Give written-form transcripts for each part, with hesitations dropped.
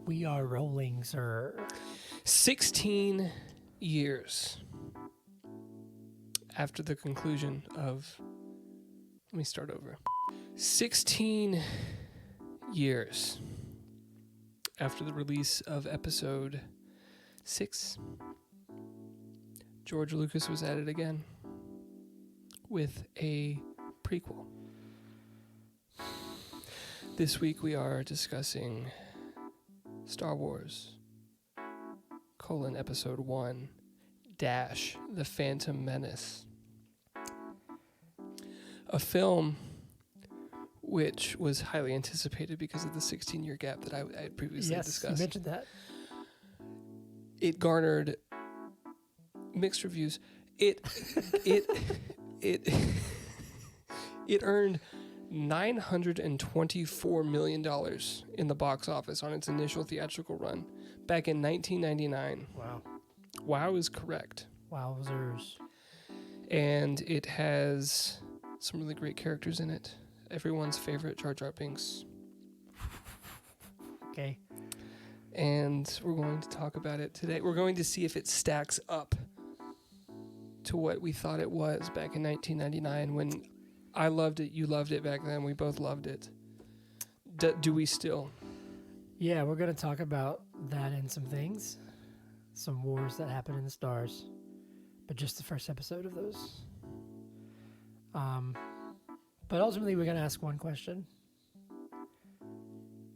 We are rolling, sir. 16 years after the conclusion of... Let me start over. 16 years after the release of episode 6, George Lucas was at it again with a prequel. This week we are discussing Star Wars, Episode 1, The Phantom Menace. A film which was highly anticipated because of the 16-year gap that I had previously discussed. Yes, you mentioned that. It garnered mixed reviews. It earned $924 million in the box office on its initial theatrical run back in 1999. Wow. Wow is correct. Wowzers. And it has some really great characters in it. Everyone's favorite Jar Jar Binks. Okay. And we're going to talk about it today. We're going to see if it stacks up to what we thought it was back in 1999 when I loved it, you loved it back then. We both loved it. Do we still? Yeah, we're going to talk about that and some things. Some wars that happen in the stars. But just the first episode of those. But ultimately, we're going to ask one question.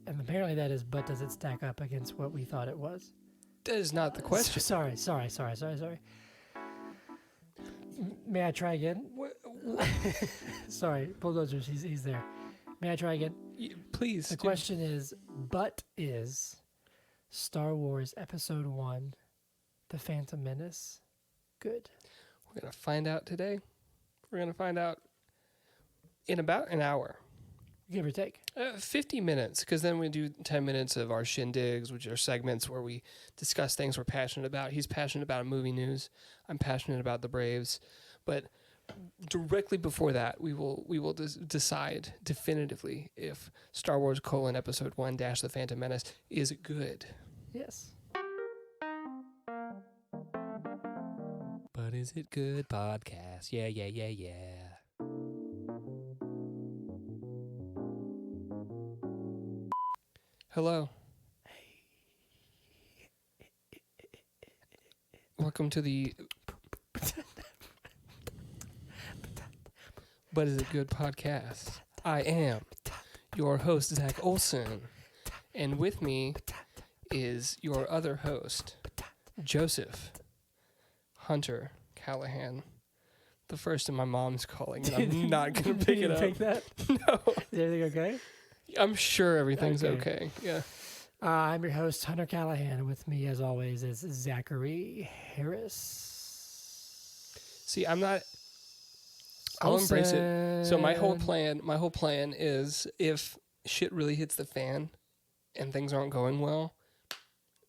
And apparently that is, but does it stack up against what we thought it was? That is not the question. Sorry. May I try again? Sorry, Bulldozers, he's there. May I try again? Please. The question is, but is Star Wars Episode 1, The Phantom Menace, good? We're going to find out today. We're going to find out in about an hour. Give or take. 50 minutes, because then we do 10 minutes of our shindigs, which are segments where we discuss things we're passionate about. He's passionate about movie news. I'm passionate about the Braves. But directly before that, we will decide definitively if Star Wars Episode 1 The Phantom Menace is good. Yes. But is it good podcast? Yeah. Hello. Welcome to the But Is It Good podcast. I am your host, Zach Olson. And with me is your other host, Joseph Hunter Callahan. The first in my mom's calling, and I'm not going to pick it up. Take that? No. Is everything okay? I'm sure everything's okay. Yeah. I'm your host, Hunter Callahan. With me, as always, is Zachary Harris. See, I'll embrace it. So my whole plan is if shit really hits the fan and things aren't going well,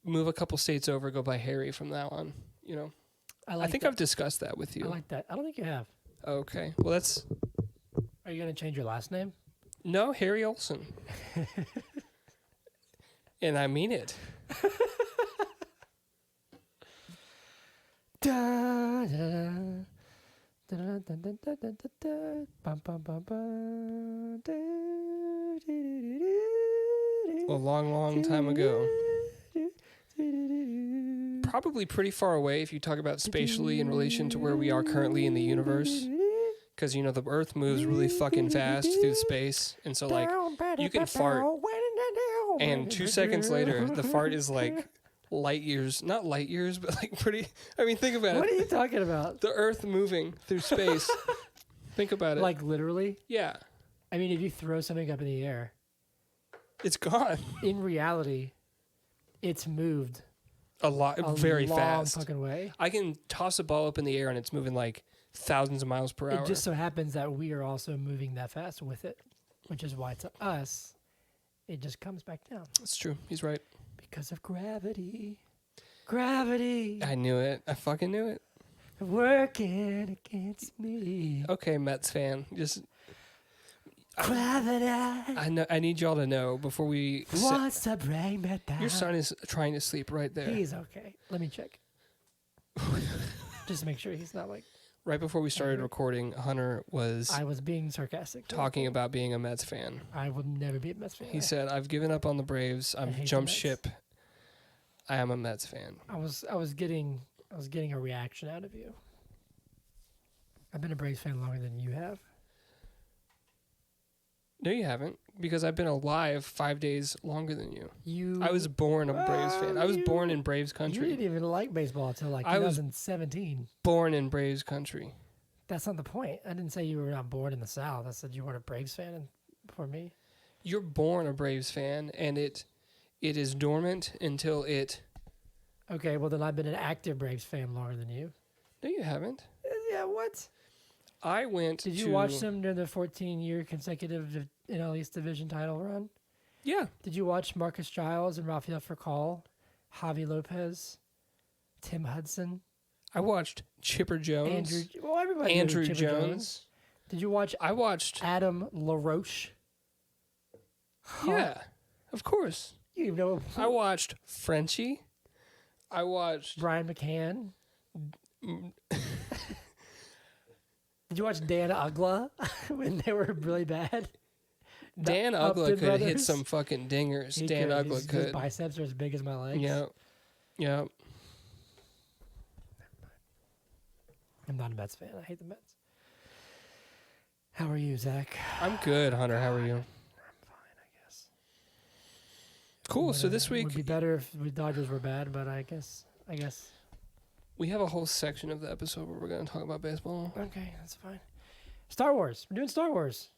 move a couple states over, go by Harry from now on. You know, I think I've discussed that with you. I like that. I don't think you have. Okay. Well, that's. Are you going to change your last name? No, Harry Olson. And I mean it. Da, da, da, da, da, da, da, da, da, bum, bum, bum, bum, da, A long time ago. Probably pretty far away if you talk about spatially in relation to where we are currently in the universe. Because, you know, the Earth moves really fucking fast through space. And so, like, you can fart. And 2 seconds later, the fart is, like, light years. Not light years, but, like, pretty... I mean, think about it. What are you talking about? The Earth moving through space. Think about it. Like, literally? Yeah. I mean, if you throw something up in the air... It's gone. In reality, it's moved... Very long fast. Fucking way. I can toss a ball up in the air and it's moving, like, thousands of miles per hour. It just so happens that we are also moving that fast with it, which is why to us, it just comes back down. That's true. He's right. Because of gravity. Gravity. I knew it. I fucking knew it. Working against me. Okay, Mets fan. Just Gravity I know. I need y'all to know before we. wants to bring me down. Your son is trying to sleep right there. He's okay. Let me check. Just to make sure he's not like. Right before we started recording, Hunter was I was being sarcastic. talking about being a Mets fan. I will never be a Mets fan. He said, "I've given up on the Braves. I I've hate the jumped Mets. ship. I am a Mets fan." I was getting a reaction out of you. I've been a Braves fan longer than you have. No, you haven't, because I've been alive 5 days longer than you. I I was born a Braves fan. I was born in Braves country. You didn't even like baseball until like I was 2017. Born in Braves country. That's not the point. I didn't say you were not born in the South. I said you weren't a Braves fan for me. You're born a Braves fan, and it is dormant until it. Okay, well then I've been an active Braves fan longer than you. No, you haven't. Yeah, what? I went. Did you watch them during the 14-year consecutive NL East Division title run? Yeah. Did you watch Marcus Giles and Rafael Furcal, Javi Lopez, Tim Hudson, I watched Chipper Jones. everybody. Andrew Chipper Jones. Did you watch I watched. Adam LaRoche? Yeah, of course. You even know I watched Frenchie. I watched. Brian McCann. Did you watch Dan Ugla when they were really bad? Dan The Ugla Upton could hit brothers? some fucking dingers. He Dan could. Ugla His could. biceps are as big as my legs. Yeah. Yeah. I'm not a Mets fan. I hate the Mets. How are you, Zach? I'm good, Hunter. How are you? I'm fine, I guess. Cool. So this It week would be better if the Dodgers were bad, but I guess. we have a whole section of the episode where we're going to talk about baseball. Okay, that's fine. Star Wars. We're doing Star Wars.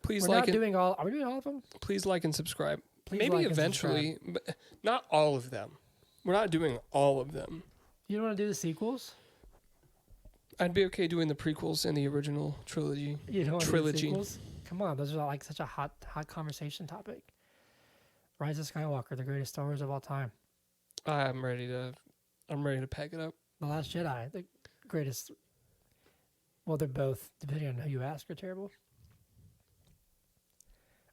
Please We're like not and doing all. Are we doing all of them? please like and subscribe. Please Maybe like and eventually, but not all of them. We're not doing all of them. You don't want to do the sequels? I'd be okay doing the prequels and the original trilogy. You don't want Trilogy. to do the sequels? Come on, those are like such a hot conversation topic. Rise of Skywalker, the greatest Star Wars of all time. I'm ready to pack it up. The Last Jedi, the greatest. Well, they're both, depending on who you ask, are terrible.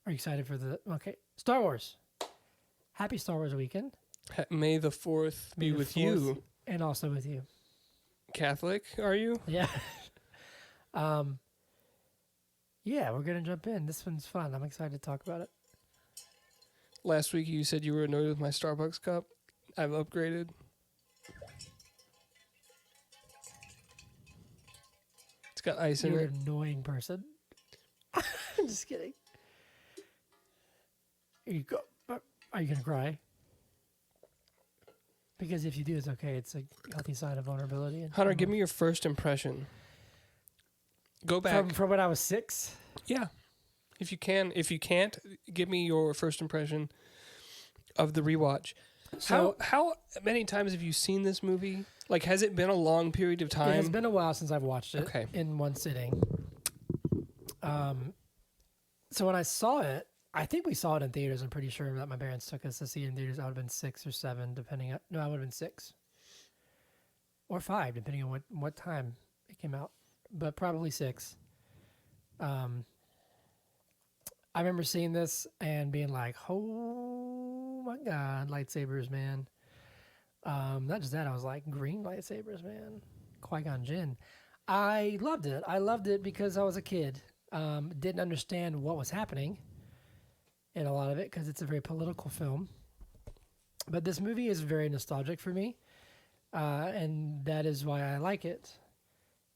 Are you excited for Star Wars. Happy Star Wars weekend. May the 4th be May the with 4th you. And also with you. Catholic, are you? Yeah. Yeah, we're going to jump in. This one's fun. I'm excited to talk about it. Last week you said you were annoyed with my Starbucks cup. I've upgraded. It's got ice in You're it. an annoying person. I'm just kidding. Are you going to cry? Because if you do, it's okay. It's a healthy sign of vulnerability. Hunter, give me your first impression. Go back. From when I was 6? Yeah. If you can. If you can't, give me your first impression of the rewatch. So, How many times have you seen this movie? Like, has it been a long period of time? it has been a while since I've watched it Okay. in one sitting. So when I saw it, I think we saw it in theaters. I'm pretty sure that my parents took us to see it in theaters. I would have been 6 or 7, depending on... No, I would have been 6. Or 5, depending on what time it came out. But probably 6. I remember seeing this and being like, oh my God, lightsabers, man. Not just that, I was like, green lightsabers, man. Qui-Gon Jinn. I loved it. I loved it because I was a kid. Didn't understand what was happening in a lot of it because it's a very political film. But this movie is very nostalgic for me, and that is why I like it.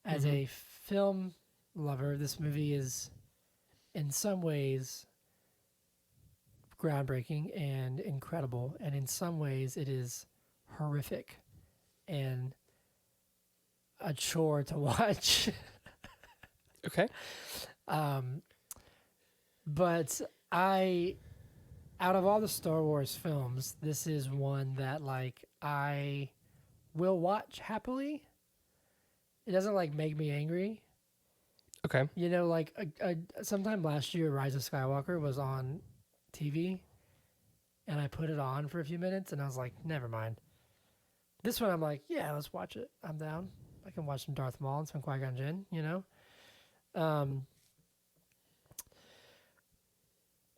As a film lover, this movie is in some ways groundbreaking and incredible, and in some ways it is horrific and a chore to watch. Okay. But out of all the Star Wars films, this is one that like I will watch happily. It doesn't like make me angry. Okay. You know, like sometime last year, Rise of Skywalker was on TV, and I put it on for a few minutes, and I was like, never mind. This one, I'm like, yeah, let's watch it. I'm down. I can watch some Darth Maul and some Qui-Gon Jinn, you know?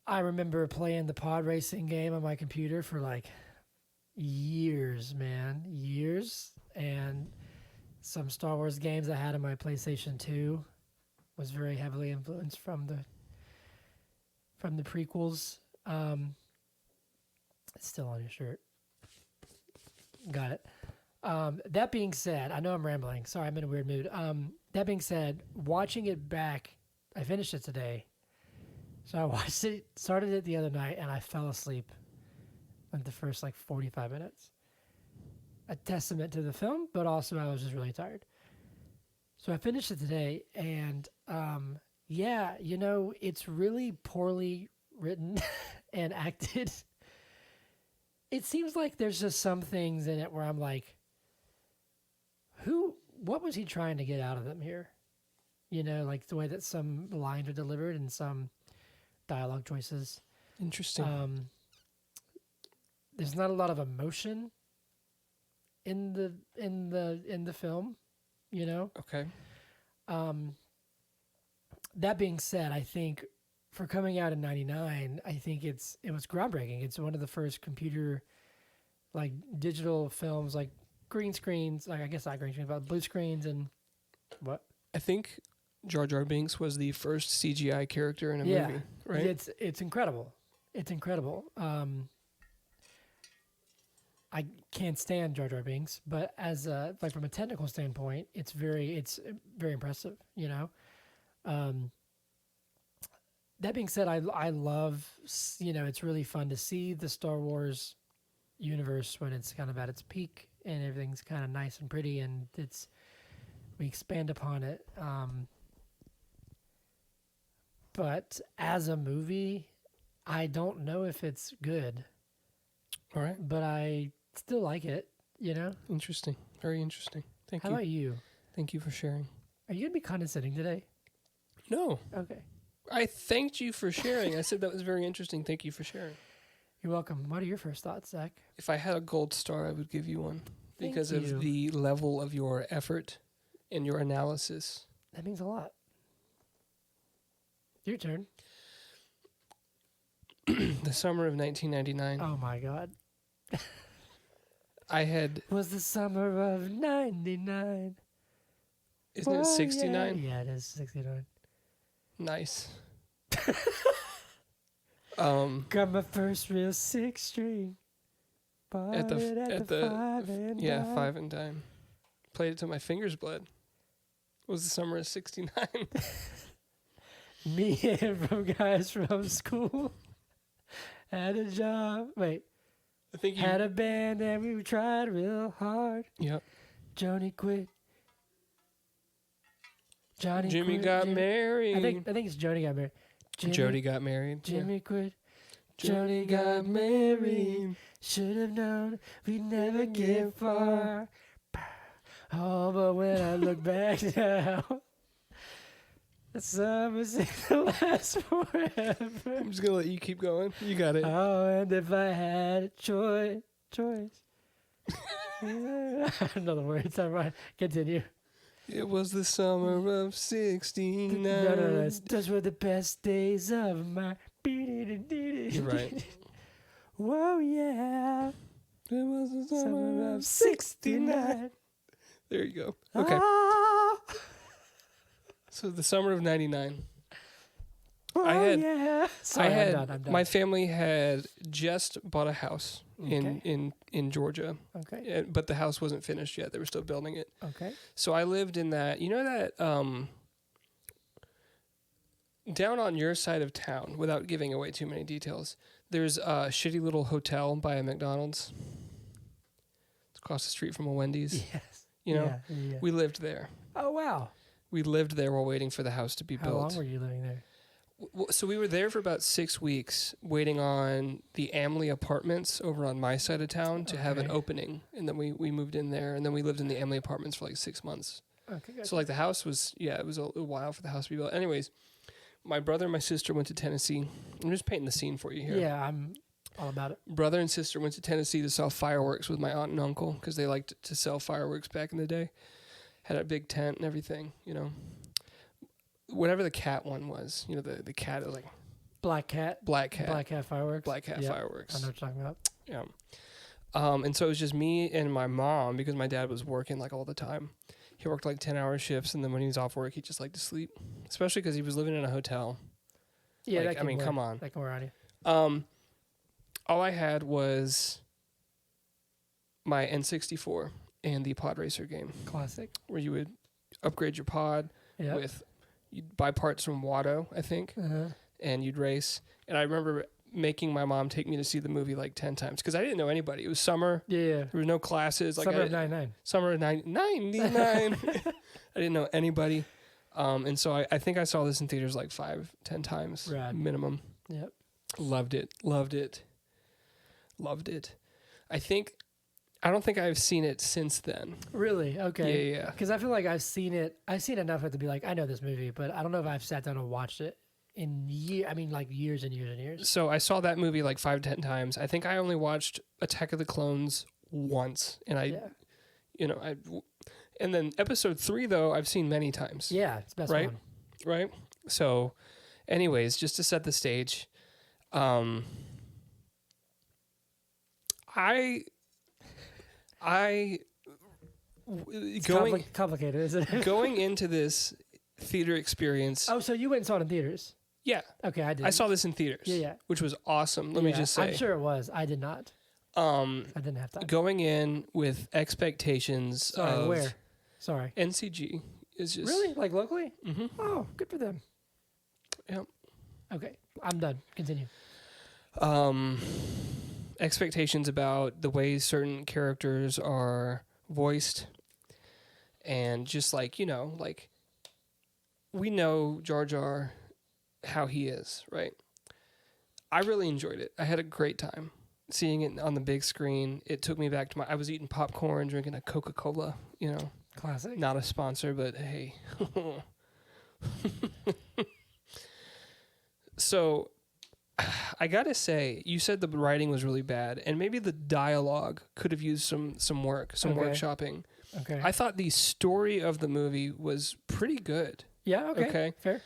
I remember playing the pod racing game on my computer for like years, man, years. And some Star Wars games I had on my PlayStation 2 was very heavily influenced from the prequels. It's still on your shirt. Got it. That being said, I know I'm rambling. Sorry, I'm in a weird mood. That being said, watching it back, I finished it today. So I watched it, started it the other night, and I fell asleep in the first like 45 minutes. A testament to the film, but also I was just really tired. So I finished it today, and yeah, it's really poorly written and acted. It seems like there's just some things in it where I'm like, what was he trying to get out of them here? Like the way that some lines are delivered and some dialogue choices. Interesting. There's not a lot of emotion in the film, Okay. That being said, I think for coming out in '99, I think it was groundbreaking. It's one of the first computer, like digital films, like green screens. Like I guess not green screens, but blue screens and what? I think Jar Jar Binks was the first CGI character in a movie, right? It's incredible. It's incredible. I can't stand Jar Jar Binks, but as like from a technical standpoint, it's very impressive. That being said, I love, it's really fun to see the Star Wars universe when it's kind of at its peak and everything's kind of nice and pretty and we expand upon it. But as a movie, I don't know if it's good. All right. But I still like it, Interesting. Very interesting. Thank you. How about you? Thank you for sharing. Are you going to be condescending today? No. Okay. I thanked you for sharing. I said that was very interesting. Thank you for sharing. You're welcome. What are your first thoughts, Zach? If I had a gold star, I would give you one because Thank you. of the level of your effort and your analysis. That means a lot. Your turn. The summer of 1999. Oh my God. I had... Was the summer of 99. Isn't it 69? Yeah, it is 69. Nice. Got my first real 6-string. At the 5 and yeah, dime. 5 and dime. Played it till my fingers bled. It was the summer of 69. Me and from guys from school had a job. Wait. I think you... Had a band and we tried real hard. Yep. Johnny quit. Jimmy got married. I think it's Jody got married. Jody got married. Jimmy quit. Jody got married. Should have known we'd never get far. Oh, but when I look back now, the summer's gonna last forever. I'm just gonna let you keep going. You got it. Oh, and if I had a choice. Another word. It's all right. Continue. It was the summer of 69. No. Those were the best days of my... You're right. Whoa, yeah. It was the Summer of 69. There you go. Okay. Ah. So the summer of 99. Oh, I had- yeah. Sorry, I'm done. My family had just bought a house Okay. in Georgia, Okay. but the house wasn't finished yet. They were still building it. Okay. So I lived in that, down on your side of town, without giving away too many details, there's a shitty little hotel by a McDonald's. It's across the street from a Wendy's. Yes. Yeah. We, We lived there. oh, wow. We lived there while waiting for the house to be How built. long were you living there? So we were there for about 6 weeks, waiting on the Amley Apartments over on my side of town to have an Okay. opening, and then we moved in there, and then we lived in the Amley Apartments for like 6 months. Okay, good. So like the house was, it was a while for the house to be built. Anyways, my brother and my sister went to Tennessee. I'm just painting the scene for you here. Yeah, I'm all about it. Brother and sister went to Tennessee to sell fireworks with my aunt and uncle because they liked to sell fireworks back in the day. Had a big tent and everything, Whatever the cat one was, the cat is like... Black Cat. Black Cat. Black Cat Fireworks. Black Cat Yep. Fireworks. I know what you're talking about. Yeah. And so it was just me and my mom because my dad was working like all the time. He worked like 10-hour shifts, and then when he was off work, he just liked to sleep, especially because he was living in a hotel. Yeah, Like, that can come on. That can wear on you. All I had was my N64 and the pod racer game, Classic. where you would upgrade your pod Yeah. with, you'd buy parts from Watto, I think, and you'd race. And I remember making my mom take me to see the movie like 10 times because I didn't know anybody. It was summer. Yeah. There were no classes. Like Summer of 99. Summer of 99. I didn't know anybody. And so I think I saw this in theaters like 5-10 times Rad. minimum. Yep. Loved it. I don't think I've seen it since then. Really? Okay. Yeah. Because I feel like I've seen it enough to be like, I know this movie, but I don't know if I've sat down and watched it in years and years and years. So I saw that movie like 5-10 times. I think I only watched Attack of the Clones once, and and then episode 3 though I've seen many times. Yeah, it's the best Right? one. Right? So anyways, just to set the stage, It's going complicated, isn't it? going into this theater experience. Oh, so you went and saw it in theaters? Yeah, Okay, I did. I saw this in theaters. Yeah. Which was awesome. Let me just say. I'm sure it was. I did not. I didn't have time. Going in with expectations Sorry, of where? Sorry. NCG is just Really? Like locally? Mm-hmm. Oh, good for them. Yep. Okay, I'm done. Continue. Expectations about the ways certain characters are voiced, and just like we know Jar Jar, how he is, right? I really enjoyed it. I had a great time seeing it on the big screen. It took me back to I was eating popcorn, drinking a Coca-Cola, Classic. not a sponsor, but hey. So I gotta say, you said the writing was really bad, and maybe the dialogue could have used some workshopping. Okay. I thought the story of the movie was pretty good. Yeah. Okay. Fair.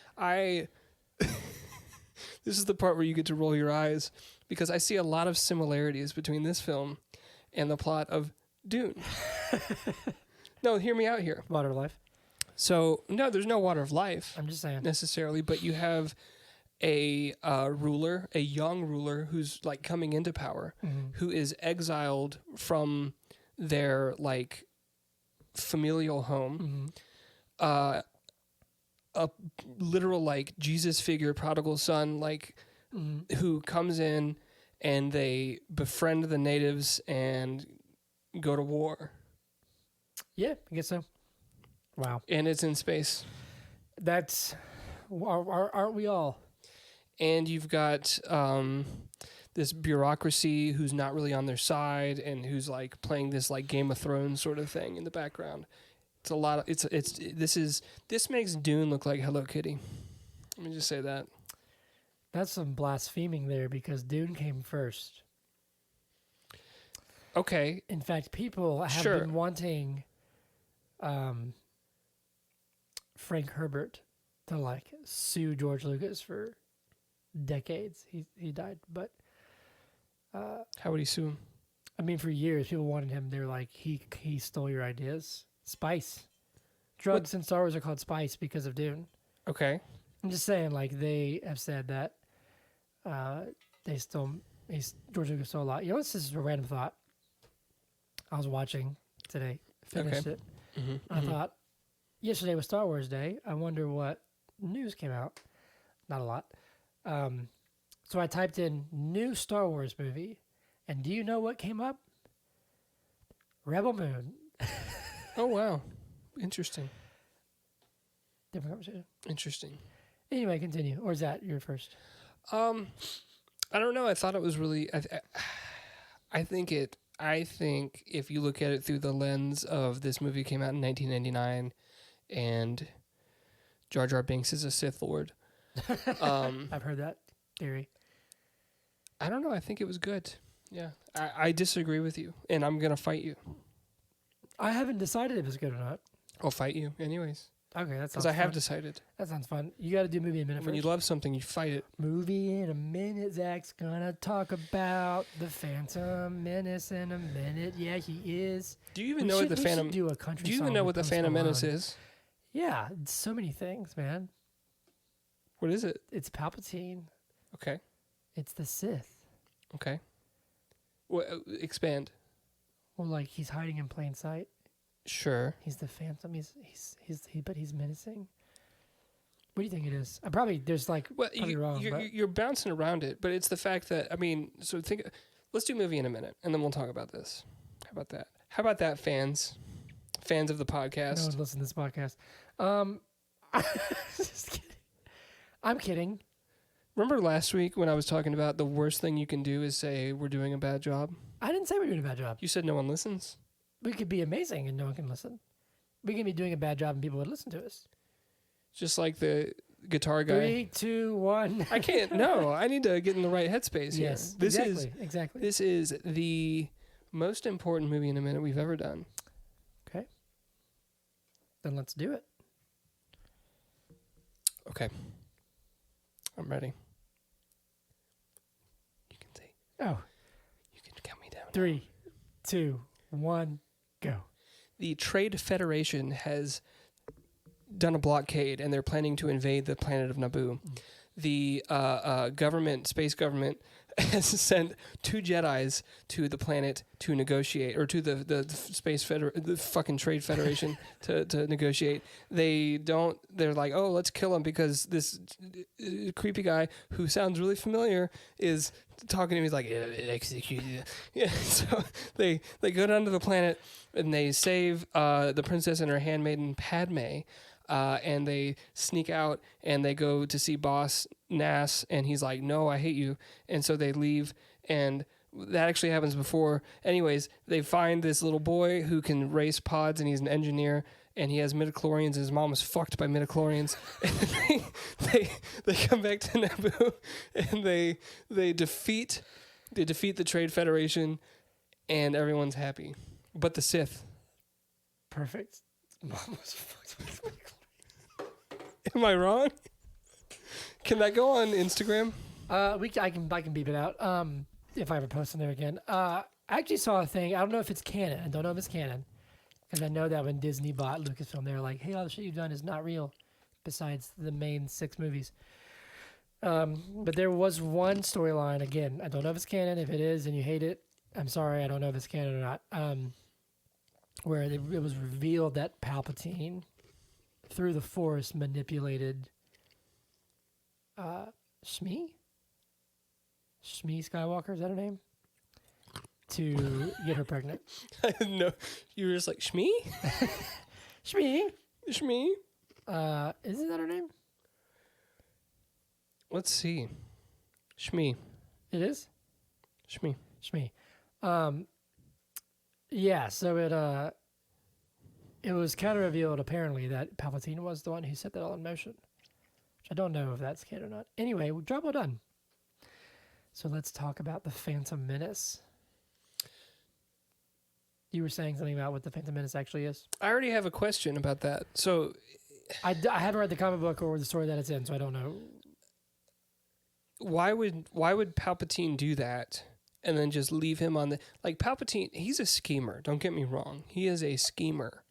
This is the part where you get to roll your eyes because I see a lot of similarities between this film and the plot of Dune. No, hear me out here. Water of Life. So, no, there's no Water of Life I'm just saying. necessarily, but you have a young ruler who's like coming into power, who is exiled from their like familial home. A literal like Jesus figure, prodigal son, like who comes in and they befriend the natives and go to war. Yeah, I guess so. Wow. And it's in space. That's aren't we all? And you've got this bureaucracy who's not really on their side and who's like playing this like Game of Thrones sort of thing in the background. It's a lot of this makes Dune look like Hello Kitty. Let me just say that. That's some blaspheming there because Dune came first. Okay. In fact, people have been wanting Frank Herbert to like sue George Lucas for decades. He died, but How would he sue him? I mean, for years people wanted him. They were like, he stole your ideas. Spice, drugs in Star Wars are called spice because of Dune. Okay. I'm just saying, like they have said that George Lucas stole a lot. You know, this is a random thought. I was watching today, finished it. I thought yesterday was Star Wars Day. I wonder what news came out. Not a lot. So I typed in new Star Wars movie, and do you know what came up? Rebel Moon. Oh wow, interesting. Different conversation. Interesting. Anyway, continue. Or is that your first? I don't know. I thought it was really. I think if you look at it through the lens of this movie came out in 1999, and Jar Jar Binks is a Sith Lord. I've heard that theory. I don't know. I think it was good. Yeah, I disagree with you, and I'm gonna fight you. I haven't decided if it's good or not. I'll fight you anyways. Okay, that sounds Because I have fun. decided. That sounds fun. You got to do movie in a minute When you first. love something, you fight it. Movie in a minute. Zach's gonna talk about the Phantom Menace in a minute. Yeah, he is. Do you even know what the Phantom? We should do a country Do you song even know with what the Post Phantom Menace Malone. is? Yeah, it's so many things, man. What is it? It's Palpatine. Okay. It's the Sith. Okay. What? Expand. Well, like he's hiding in plain sight. Sure. He's the Phantom. But he's menacing. What do you think it is? There's like Well, probably wrong. But you're bouncing around it, but it's the fact that So think. Let's do movie in a minute, and then we'll talk about this. How about that? How about that, fans? Fans of the no podcast. one listens to this podcast. Just kidding. I'm kidding. Remember last week when I was talking about the worst thing you can do is say we're doing a bad job? I didn't say we're doing a bad job. You said no one listens. We could be amazing and no one can listen. We can be doing a bad job and people would listen to us. Just like the guitar guy. 3, 2, 1. I can't. No, I need to get in the right headspace here. Yes, This exactly. This is the most important movie in a minute we've ever done. Okay. Then let's do it. Okay. I'm ready. You can say. Oh, You can count me down. 3, 2, 1, go. The Trade Federation has done a blockade, and they're planning to invade the planet of Naboo. The space government, has sent 2 Jedis to the planet to negotiate, or to the fucking Trade Federation to negotiate. They're like, oh, let's kill him because this creepy guy who sounds really familiar is talking to me. He's like, execute you. Yeah. So they go down to the planet and they save the princess and her handmaiden Padme. And they sneak out and they go to see Boss Nass, and he's like, no, I hate you. And so they leave, and that actually happens before. Anyways, they find this little boy who can race pods, and he's an engineer, and he has midichlorians, and his mom was fucked by midichlorians. And they come back to Naboo, and they defeat the Trade Federation, and everyone's happy. But the Sith. Perfect. Mom was fucked with me. Am I wrong? Can that go on Instagram? I can beep it out. If I ever post on there again. I actually saw a thing. I don't know if it's canon. I don't know if it's canon, because I know that when Disney bought Lucasfilm, they were like, "Hey, all the shit you've done is not real." Besides the main 6 movies. But there was one storyline. Again, I don't know if it's canon. If it is, and you hate it, I'm sorry. I don't know if it's canon or not. Where it was revealed that Palpatine, through the Force, manipulated Shmi Skywalker, is that her name? To get her pregnant. I didn't know. You were just like, Shmi? Shmi? Shmi? Isn't that her name? Let's see. Shmi. It is? Shmi. Shmi. Yeah, so it was kind of revealed apparently that Palpatine was the one who set that all in motion. Which I don't know if that's canon or not. Anyway, job well done. So let's talk about the Phantom Menace. You were saying something about what the Phantom Menace actually is. I already have a question about that. So I haven't read the comic book or the story that it's in, so I don't know. why would Palpatine do that and then just leave him on the... Like, Palpatine, he's a schemer. Don't get me wrong. He is a schemer.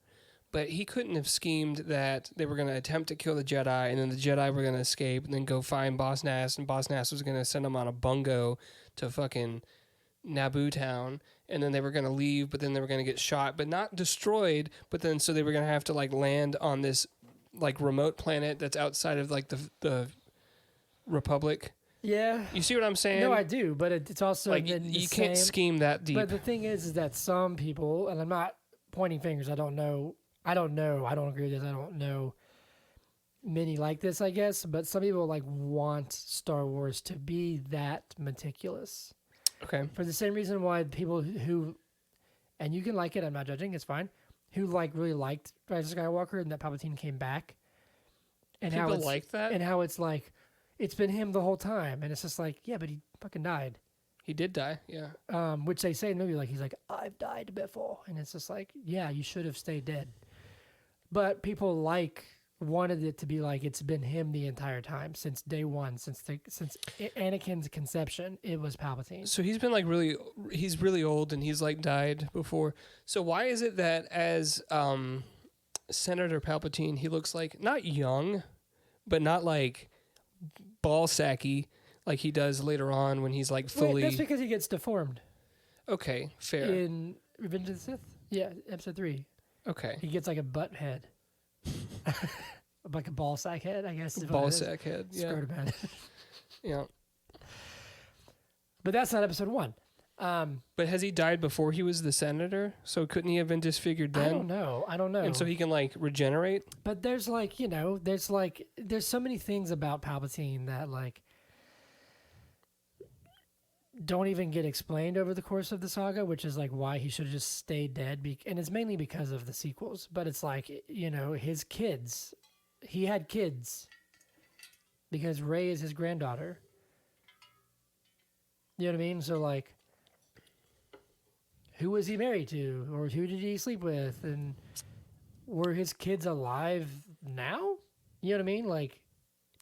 But he couldn't have schemed that they were going to attempt to kill the Jedi, and then the Jedi were going to escape and then go find Boss Nass, and Boss Nass was going to send them on a bungo to fucking Naboo town, and then they were going to leave, but then they were going to get shot, but not destroyed, but then so they were going to have to, like, land on this, like, remote planet that's outside of, like, the Republic. Yeah. You see what I'm saying? No, I do, but it's also... Like, you can't scheme that deep. But the thing is that some people, and I'm not pointing fingers, I don't agree with this, I don't know many like this, I guess, but some people like want Star Wars to be that meticulous. Okay. For the same reason why people who, and you can like it, I'm not judging, it's fine, who like really liked Rise of Skywalker and that Palpatine came back. And People how it's, like that? And how it's like, it's been him the whole time. And it's just like, yeah, but he fucking died. He did die, yeah. Which they say in the movie, like, he's like, I've died before. And it's just like, yeah, you should have stayed dead. But people like wanted it to be like it's been him the entire time since day one, since Anakin's conception. It was Palpatine. So he's been like he's really old and he's like died before. So why is it that as Senator Palpatine, he looks like not young, but not like ball sacky like he does later on when he's like fully. Wait, that's because he gets deformed. Okay, fair. In Revenge of the Sith? Yeah, episode 3. Okay. He gets like a butt head. Like a ball sack head, I guess. Ball sack head, yeah. Scrotum head. Yeah. But that's not episode 1. But has he died before he was the senator? So couldn't he have been disfigured then? I don't know. And so he can like regenerate? But there's like, there's so many things about Palpatine that like don't even get explained over the course of the saga, which is like why he should have just stayed dead. And it's mainly because of the sequels. But it's like, his kids. He had kids because Rey is his granddaughter. You know what I mean? So like, who was he married to, or who did he sleep with, and were his kids alive now? You know what I mean? Like,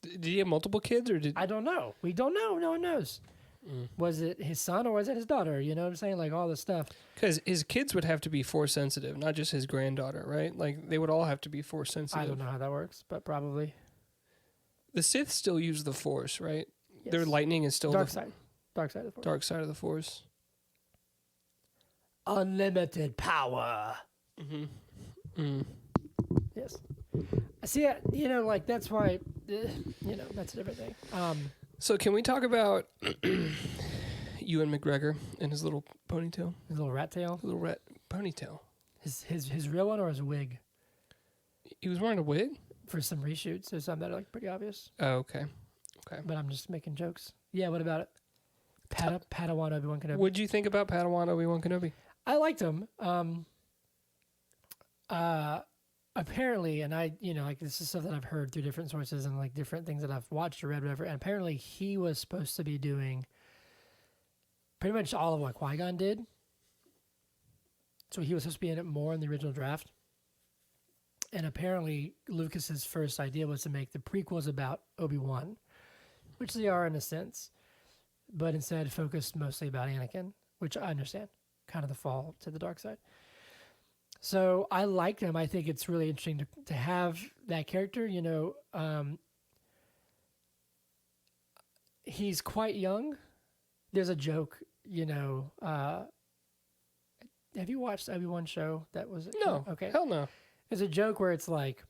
did he have multiple kids, or did I don't know. We don't know. No one knows. Was it his son or was it his daughter? You know what I'm saying? Like all this stuff. Because his kids would have to be Force sensitive, not just his granddaughter, right? Like they would all have to be Force sensitive. I don't know how that works, but probably. The Sith still use the Force, right? Yes. Their lightning is still dark side. Dark side of the Force. Dark side of the Force. Unlimited power. Mm-hmm. Mm. Yes. See, like that's why, that's a different thing. So can we talk about Ewan McGregor and his little ponytail? His little rat tail? Little rat ponytail. His real one or his wig? He was wearing a wig? For some reshoots. There's some that are like pretty obvious. Oh, okay. Okay. But I'm just making jokes. Yeah, what about it? Padawan Obi-Wan Kenobi. What'd you think about Padawan Obi-Wan Kenobi? I liked him. Apparently, and I, like this is stuff that I've heard through different sources and like different things that I've watched or read, whatever. And apparently, he was supposed to be doing pretty much all of what Qui-Gon did. So he was supposed to be in it more in the original draft. And apparently, Lucas's first idea was to make the prequels about Obi-Wan, which they are in a sense, but instead focused mostly about Anakin, which I understand, kind of the fall to the dark side. So I liked him. I think it's really interesting to have that character. He's quite young. There's a joke, have you watched the Obi-Wan show? That was No. Okay. Hell no. There's a joke where it's like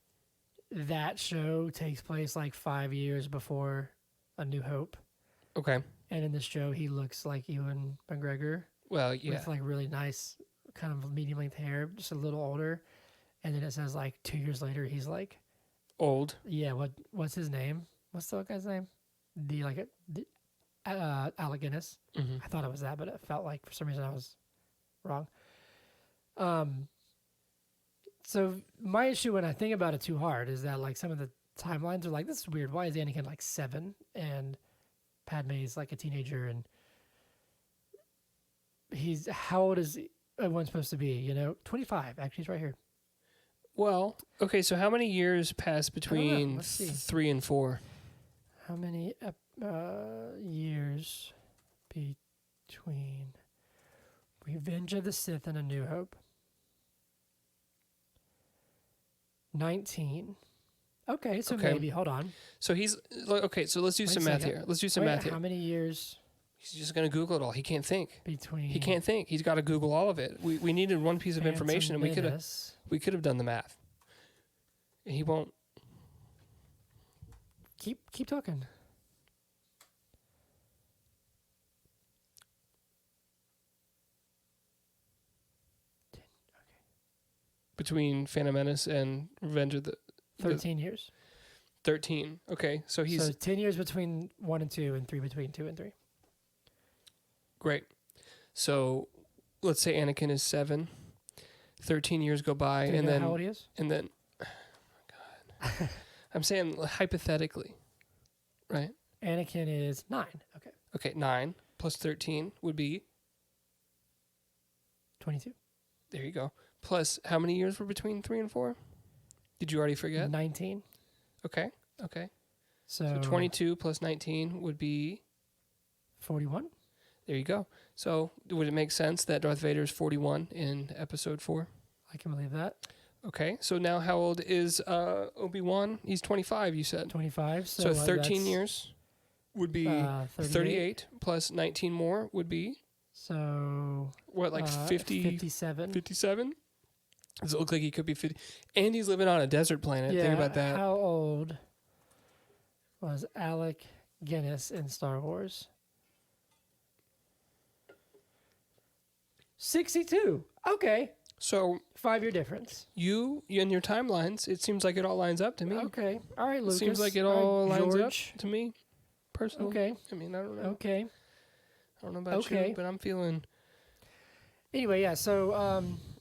that show takes place like 5 years before A New Hope. Okay. And in this show, he looks like Ewan McGregor. Well, yeah. With like really nice kind of medium length hair, just a little older. And then it says like 2 years later, he's like old. Yeah. What's his name? What's the guy's name? Alec Guinness. Mm-hmm. I thought it was that, but it felt like for some reason I was wrong. So my issue when I think about it too hard is that like some of the timelines are like, this is weird. Why is Anakin like 7 and Padme's like a teenager and how old is everyone supposed to be? 25. Actually, he's right here. Well, okay. So how many years pass between 3 and 4? How many years between Revenge of the Sith and A New Hope? 19. Okay, so maybe, hold on. So he's, okay, so let's do some math here. Let's do some math here. How many years? He's just going to Google it all. He can't think. Between. He can't think. He's got to Google all of it. We needed one piece of information and we could have done the math. And he won't. Keep talking. Between Phantom Menace and Revenge of the 13 years. 13. Okay, so he's 10 years between 1 and 2 and 3 between 2 and 3. Great. So let's say Anakin is 7. 13 years go by, and then how old he is? And then, oh my God, I'm saying hypothetically, right? Anakin is 9. Okay. Okay, 9 plus 13 would be 22. There you go. Plus, how many years were between 3 and 4? Did you already forget? 19. Okay. Okay. So, So 22 plus 19 would be 41. there. You go. So would it make sense that Darth Vader is 41 in Episode 4? I can believe that. Okay. So now how old is Obi-Wan? He's 25. You said. 25. So 13 that's, years would be 38. 38 plus 19 more would be So what, like 50, 57. 57? Does it look like he could be 50? And he's living on a desert planet. Yeah, Think about that. How old was Alec Guinness in Star Wars? 62. Okay. So 5-year difference. you and your timelines, it seems like it all lines up to me. Okay. All right, It Lucas. seems like it right, all lines George. up to me, personally. Okay. I mean, I don't know. Okay. I don't know about Okay. you, but I'm feeling. Anyway, yeah. So,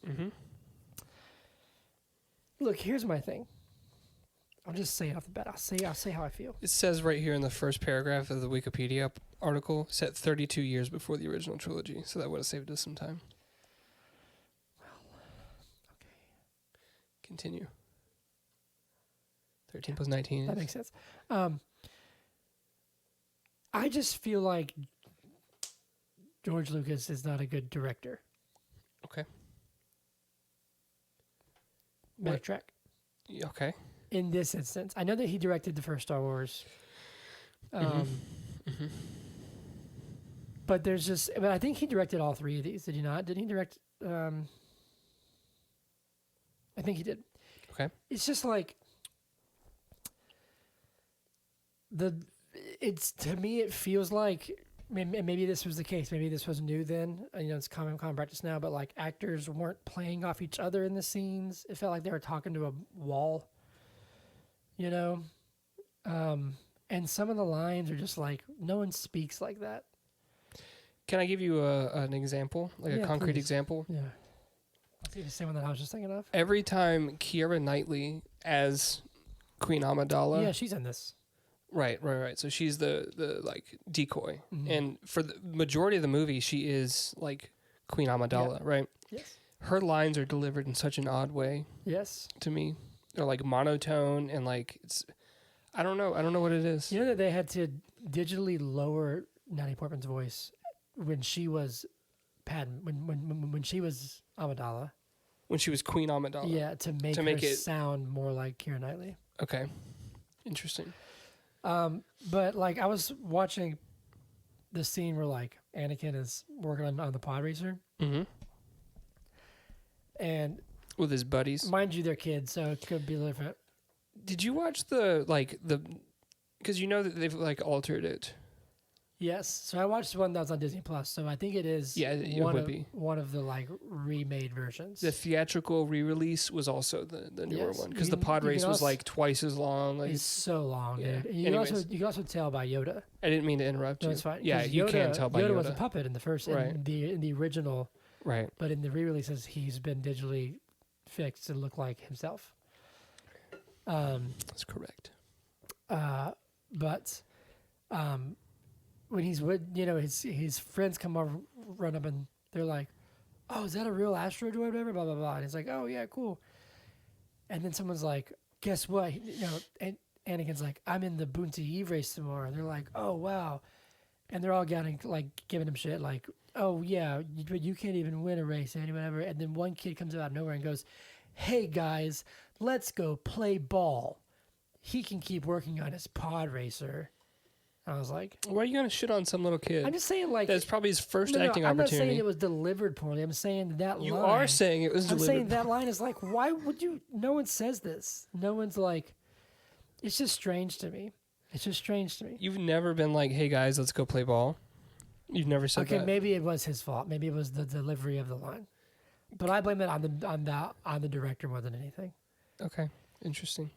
Mm-hmm. look, here's my thing. I'll just say it off the bat. I'll say how I feel. It says right here in the first paragraph of the Wikipedia article, set 32 years before the original trilogy, so that would have saved us some time. Okay. Continue. 13 plus 19 That is... makes sense. I just feel like George Lucas is not a good director. Okay. What? Backtrack. Okay. In this instance, I know that he directed the first Star Wars. Mm-hmm. But there's just, but I think he directed all 3 of these. Did he not? Did he direct? I think he did. Okay. It's just like it's, to me, it feels like, maybe this was the case. Maybe this was new then. It's common practice now, but like actors weren't playing off each other in the scenes. It felt like they were talking to a wall, and some of the lines are just like, no one speaks like that. Can I give you an example, like a Yeah, concrete please. example? Yeah. I'll the same one that I was just thinking of. Every time Keira Knightley as Queen Amidala, Yeah, she's in this. right. So she's the like decoy, Mhm. and for the majority of the movie, she is like Queen Amidala, right? Yes. Her lines are delivered in such an odd way Yes. to me. They're like monotone and like it's. I don't know what it is. You know that they had to digitally lower Natalie Portman's voice when she was when she was Amidala. When she was Queen Amidala. Yeah, to make her sound more like Keira Knightley. Okay. Interesting. But like I was watching the scene where like Anakin is working on the pod racer, Mm-hmm. and With his buddies. mind you, they're kids, so it could be different. Did you watch because you know that they've like altered it. Yes, so I watched one that was on Disney Plus, so I think it is. Yeah, it one would of, be. one of the like remade versions. The theatrical re-release was also the newer Yes. one because You the can- pod you race can was also- like twice as long. Like It's so long, Yeah. dude. And you Anyways. can also tell by Yoda. I didn't mean to interrupt No, you. it's fine. Yeah, 'cause you can tell by Yoda. was a puppet in the first, Right. in the original, Right. but in the re-releases, he's been digitally fixed to look like himself. That's correct. But when he's with, his friends come over, run up, and they're like, "Oh, is that a real asteroid or whatever?" Blah blah blah. And he's like, "Oh yeah, cool." And then someone's like, "Guess what?" And Anakin's like, "I'm in the Boonty Eve race tomorrow." And they're like, "Oh wow," and they're all giving him shit, like, "Oh yeah, you can't even win a race and whatever." And then one kid comes out of nowhere and goes, "Hey guys, let's go play ball. He can keep working on his pod racer." I was like, Why are you gonna shit on some little kid? I'm just saying, like, That's probably his first no, acting I'm not opportunity. saying it was delivered poorly. I'm saying that You line. are saying it was I'm delivered. saying that line is like, why would you? No one says this. No one's like, it's just strange to me. It's just strange to me. You've never been like, "Hey guys, let's go play ball." You've never said Okay, that. maybe it was his fault. Maybe it was the delivery of the line. But I blame it on the director more than anything. Okay, interesting.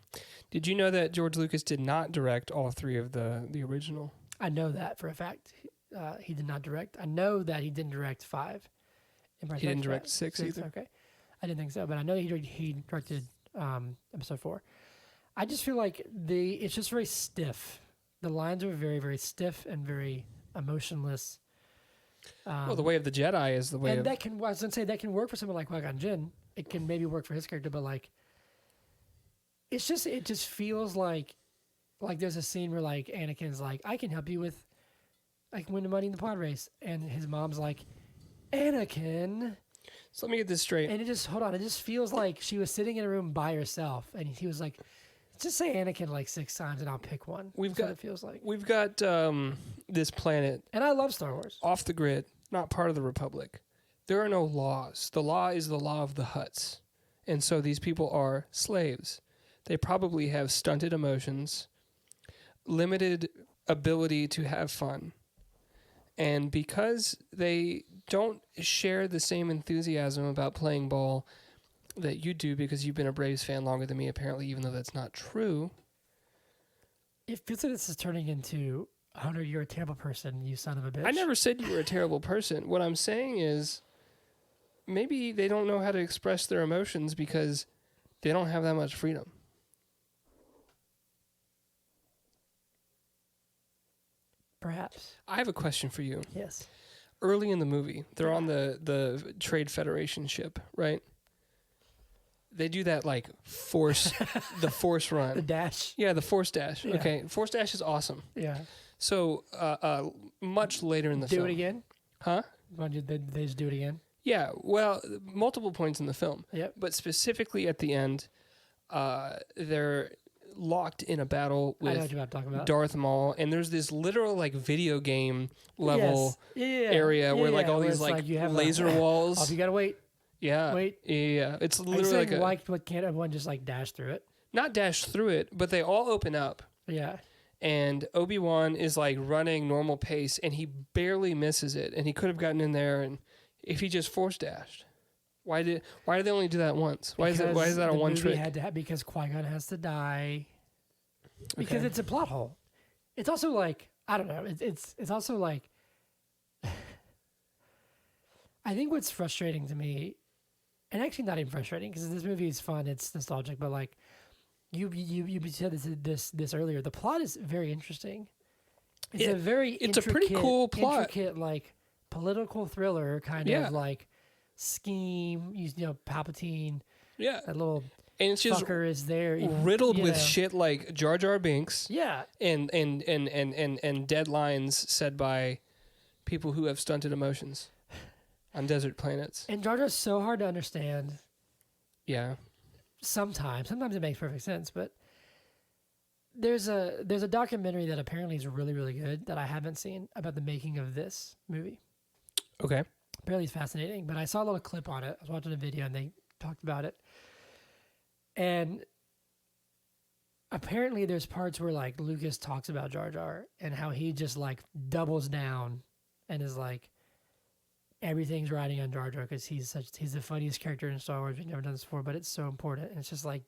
Did you know that George Lucas did not direct all 3 of the original? I know that for a fact. He did not direct. I know that he didn't direct 5. He didn't direct 6 either. Okay, I didn't think so, but I know he directed episode 4. I just feel like it's just very stiff. The lines are very, very stiff and very emotionless. Well, the way of the Jedi is the way and of... that can, I was going to say, that can work for someone like Qui-Gon Jinn. It can maybe work for his character, but like, it's just strange to me. It's just strange to me. Okay, interesting. Did you know that George Lucas did not direct all 3 of the original? It can, I was going to say, that can work for someone like Qui-Gon Jinn. It can maybe work for his character, but like, it just feels like there's a scene where like Anakin's like, I can help you with, I can win the money in the pod race, and his mom's like, Anakin. So let me get this straight. And it just feels like she was sitting in a room by herself, and he was like, just say Anakin like 6 times, and I'll pick one. That's what it feels like. We've got this planet, and I love Star Wars. Off the grid, not part of the Republic. There are no laws. The law is the law of the Hutts, and so these people are slaves. They probably have stunted emotions, limited ability to have fun, and because they don't share the same enthusiasm about playing ball that you do, because you've been a Braves fan longer than me, apparently, even though that's not true. It feels like this is turning into, Hunter, you're a terrible person, you son of a bitch. I never said you were a terrible person. What I'm saying is maybe they don't know how to express their emotions because they don't have that much freedom. Perhaps. I have a question for you. Yes. Early in the movie, they're on the Trade Federation ship, right? They do that like force, the force run. The dash. Yeah, the force dash. Yeah. Okay, force dash is awesome. Yeah. So much later in the film. Do it again? Huh? They just do it again? Yeah, well, multiple points in the film. Yep. But specifically at the end, they're locked in a battle I know what with you're about to talk about. Darth Maul, and there's this literal like video game level area where like all these like you have laser walls. Oh, you gotta wait. Yeah. Wait. Yeah. It's Are you literally saying like what can't everyone just like dash through it? not dash through it, but they all open up. Yeah. And Obi-Wan is like running normal pace, and he barely misses it, and he could have gotten in there, and if he just force dashed. Why did they only do that once? Why is that a one trick? Because Qui-Gon has to die. Because Okay. it's a plot hole. It's also like, I don't know. It's also like, I think what's frustrating to me, and actually not even frustrating, because this movie is fun, it's nostalgic, but like you said this earlier. The plot is very interesting. It's a pretty cool plot. Intricate, like political thriller kind of like scheme. You know, Palpatine. Yeah. That little And it's just fucker is there, riddled with know. shit like Jar Jar Binks. Yeah. And dead lines said by people who have stunted emotions on desert planets. And Jar Jar's so hard to understand. Yeah. Sometimes it makes perfect sense, but there's a documentary that apparently is really, really good that I haven't seen about the making of this movie. Okay. Apparently it's fascinating, but I saw a little clip on it. I was watching a video and they talked about it. And apparently there's parts where like Lucas talks about Jar Jar and how he just like doubles down and is like, everything's riding on Jar Jar because he's the funniest character in Star Wars. We've never done this before, but it's so important. And it's just like,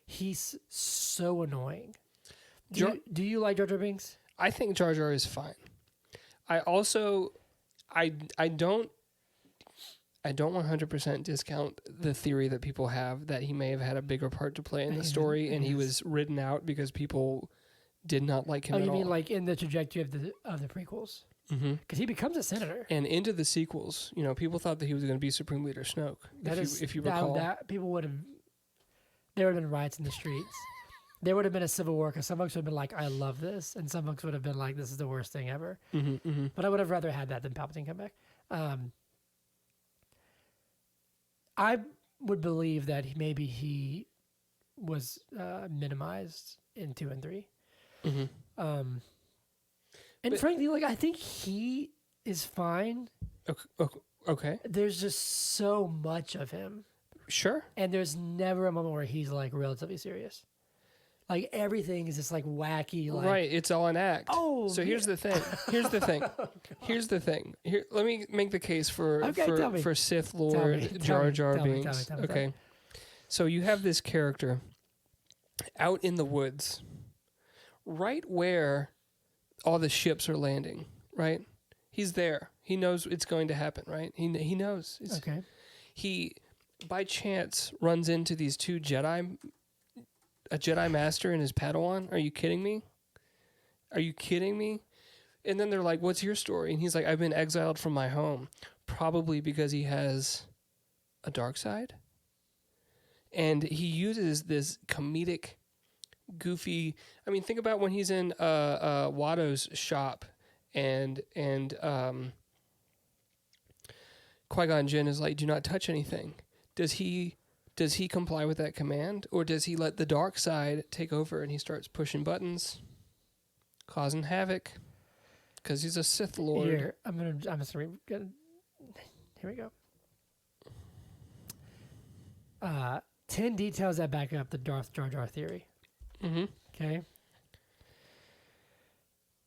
he's so annoying. Do you like Jar Jar Binks? I think Jar Jar is fine. I also, I don't 100% discount the theory that people have that he may have had a bigger part to play in the story, and he was written out because people did not like him at all. Oh, you mean like in the trajectory of the prequels? Because he becomes a senator. And into the sequels, you know, people thought that he was going to be Supreme Leader Snoke. If you recall, people would have. There would have been riots in the streets. There would have been a civil war because some folks would have been like, "I love this," and some folks would have been like, "This is the worst thing ever." But I would have rather had that than Palpatine come back. I would believe that maybe he was minimized in 2 and 3. And frankly, like I think he is fine. Okay. There's just so much of him. Sure. And there's never a moment where he's like relatively serious. Like everything is just like wacky. Like, right. It's all an act. Oh. So here's the thing. Here's the thing. Here, let me make the case for Sith Lord Jar Jar Binks. Okay. So you have this character out in the woods, right where all the ships are landing. Right. He's there. He knows it's going to happen. Right. He knows. Okay. He by chance runs into these two Jedi. A Jedi Master and his Padawan? Are you kidding me? And then they're like, what's your story? And he's like, I've been exiled from my home. Probably because he has a dark side. and he uses this comedic, goofy. I mean, think about when he's in Watto's shop, and Qui-Gon Jinn is like, "Do not touch anything." Does he comply with that command, or does he let the dark side take over and he starts pushing buttons, causing havoc? Because he's a Sith Lord. Here, I'm just gonna here we go. 10 details that back up the Darth Jar Jar theory. Mm-hmm. Okay.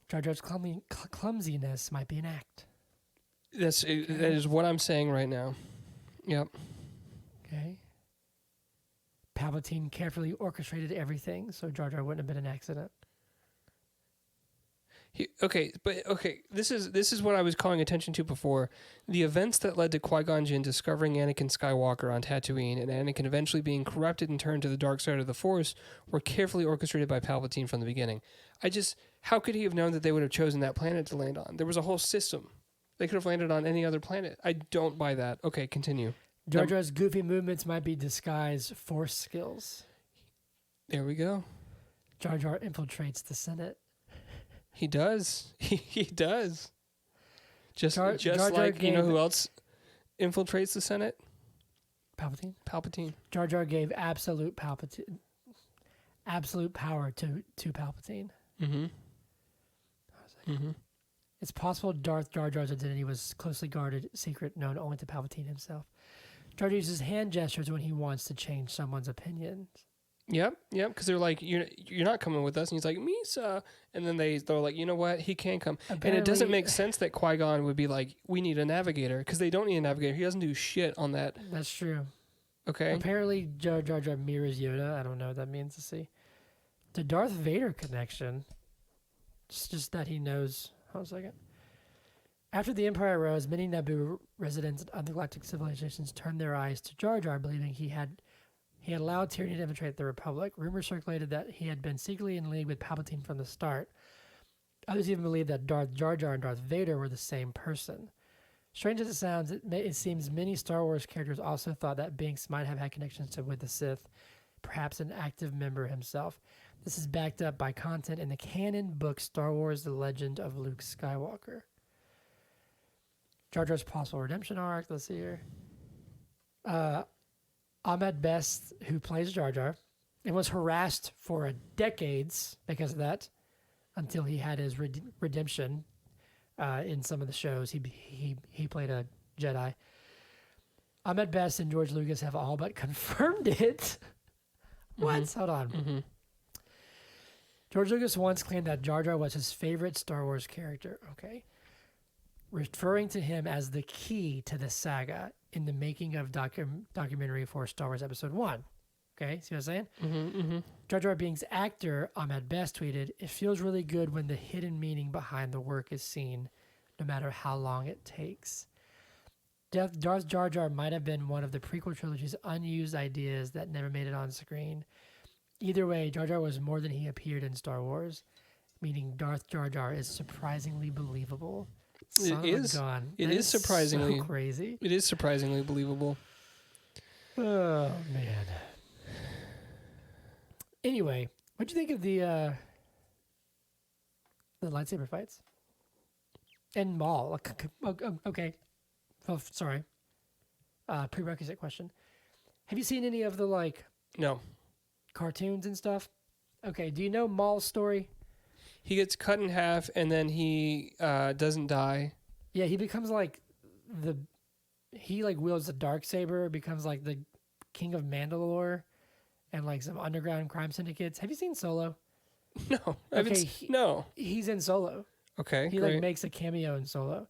Jar Jar's clumsiness might be an act. That is what I'm saying right now. Yep. Okay. Palpatine carefully orchestrated everything, so Jar Jar wouldn't have been an accident. This is what I was calling attention to before. The events that led to Qui-Gon Jinn discovering Anakin Skywalker on Tatooine and Anakin eventually being corrupted and turned to the dark side of the Force were carefully orchestrated by Palpatine from the beginning. How could he have known that they would have chosen that planet to land on? There was a whole system. They could have landed on any other planet. I don't buy that. Okay, continue. Jar Jar's goofy movements might be disguised Force skills. There we go. Jar Jar infiltrates the Senate. He does. He does. Just Jar Jar like, you know who else infiltrates the Senate? Palpatine. Jar Jar gave absolute power to Palpatine. Mm-hmm. Mm-hmm. It's possible Darth Jar Jar's identity was closely guarded secret known only to Palpatine himself. Jar Jar uses hand gestures when he wants to change someone's opinion. Yep, because they're like, you're not coming with us, and he's like, Misa, and then they're like, you know what, he can't come. Apparently, and it doesn't make sense that Qui-Gon would be like, we need a navigator, because they don't need a navigator. He doesn't do shit on that. That's true. Okay. Apparently, Jar Jar mirrors Yoda. I don't know what that means to see. The Darth Vader connection, just that he knows. Hold on a second. After the Empire rose, many Naboo residents and other galactic civilizations turned their eyes to Jar Jar, believing he had allowed tyranny to infiltrate the Republic. Rumors circulated that he had been secretly in league with Palpatine from the start. Others even believed that Darth Jar Jar and Darth Vader were the same person. Strange as it sounds, it seems many Star Wars characters also thought that Binks might have had connections with the Sith, perhaps an active member himself. This is backed up by content in the canon book Star Wars: The Legend of Luke Skywalker. Jar Jar's possible redemption arc. Let's see here. Ahmed Best, who plays Jar Jar, and was harassed for decades because of that, until he had his redemption in some of the shows. He played a Jedi. Ahmed Best and George Lucas have all but confirmed it. What? Mm-hmm. Hold on. Mm-hmm. George Lucas once claimed that Jar Jar was his favorite Star Wars character. Okay. Referring to him as the key to the saga in the making of documentary for Star Wars Episode 1. Okay, see what I'm saying? Mm-hmm, mm-hmm. Jar Jar Binks' actor, Ahmed Best, tweeted, "It feels really good when the hidden meaning behind the work is seen, no matter how long it takes." Darth Jar Jar might have been one of the prequel trilogy's unused ideas that never made it on screen. Either way, Jar Jar was more than he appeared in Star Wars, meaning Darth Jar Jar is surprisingly believable. It is surprisingly so crazy. It is surprisingly believable. Oh man. Anyway, what'd you think of the lightsaber fights? And Maul. Okay. Oh, sorry. Prerequisite question. Have you seen any of the No. cartoons and stuff? Okay. Do you know Maul's story? He gets cut in half and then he doesn't die. Yeah, he becomes he wields the Darksaber, becomes the king of Mandalore and some underground crime syndicates. Have you seen Solo? No. No. He's in Solo. Okay. He great. makes a cameo in Solo.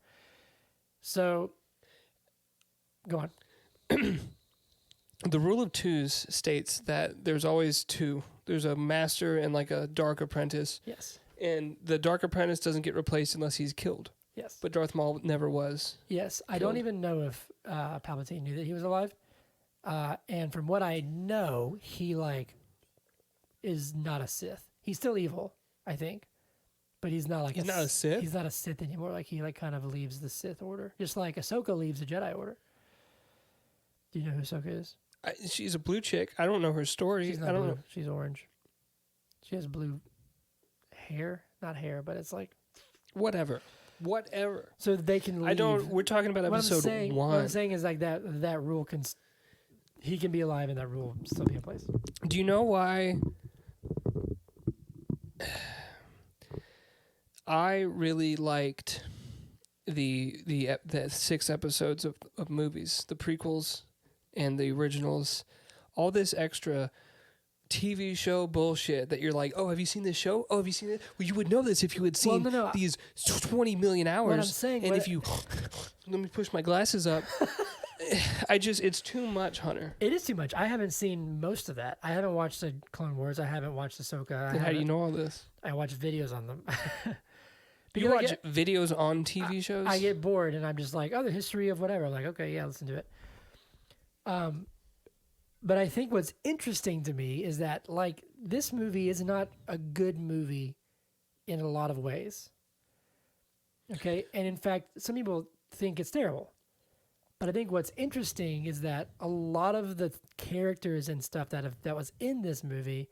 So go on. The rule of twos states that there's always two. There's a master and a dark apprentice. Yes. And the dark apprentice doesn't get replaced unless he's killed. Yes. But Darth Maul never was. Yes. I don't even know if Palpatine knew that he was alive. And from what I know, he is not a Sith. He's still evil, I think. But he's not he's not a Sith? He's not a Sith anymore. He kind of leaves the Sith order. Just like Ahsoka leaves the Jedi order. Do you know who Ahsoka is? She's a blue chick. I don't know her story. She's I not don't blue. know. She's orange. She has blue hair. Not hair, but it's like... Whatever. So they can leave. I don't. We're talking about episode one. What I'm saying is like that rule can... He can be alive and that rule still be in place. Do you know why I really liked the 6 episodes of movies, the prequels and the originals, all this extra TV show bullshit that you're like, oh, have you seen this show? Oh, have you seen it? Well, you would know this if you had seen these 20 million hours. What I'm saying, and if you let me push my glasses up. It's too much, Hunter. It is too much. I haven't seen most of that. I haven't watched the Clone Wars. I haven't watched Ahsoka. Then how do you know all this? I watch videos on them. You watch videos on TV shows? I get bored and I'm just like, oh, the history of whatever. I'm like, okay, yeah, listen to it. But I think what's interesting to me is that like this movie is not a good movie in a lot of ways. Okay, and in fact, some people think it's terrible. But I think what's interesting is that a lot of the characters and stuff that was in this movie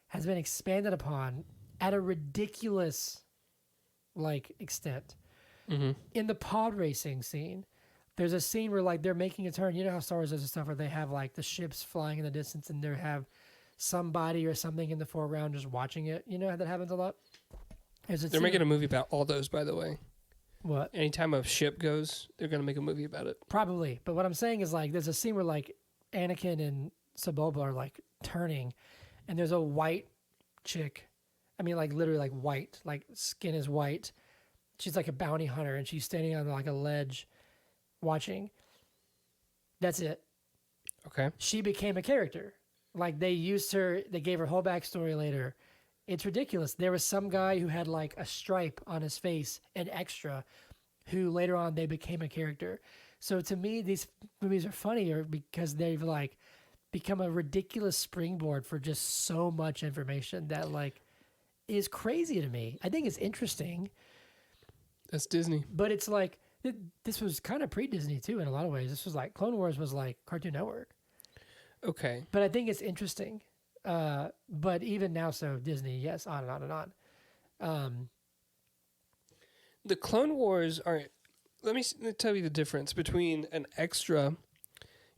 has been expanded upon at a ridiculous like extent. Mm-hmm. In the pod racing scene, there's a scene where like they're making a turn. You know how Star Wars does this stuff where they have like the ships flying in the distance and they have somebody or something in the foreground just watching it. You know how that happens a lot? They're making a movie about all those, by the way. What? Anytime a ship goes, they're going to make a movie about it. Probably. But what I'm saying is like there's a scene where like Anakin and Sebulba are like turning and there's a white chick. I mean like literally like white, like skin is white. She's like a bounty hunter and she's standing on like a ledge watching. That's it. Okay. She became a character. Like they used her, they gave her whole backstory later. It's ridiculous. There was some guy who had like a stripe on his face, an extra, who later on they became a character. So to me, these movies are funnier because they've like become a ridiculous springboard for just so much information that like is crazy to me. I think it's interesting. That's Disney. But it's like, this was kind of pre-Disney too in a lot of ways. This was like, Clone Wars was like Cartoon Network. Okay. But I think it's interesting. But even now, so Disney, yes, on and on and on. The Clone Wars are... Let me tell you the difference between an extra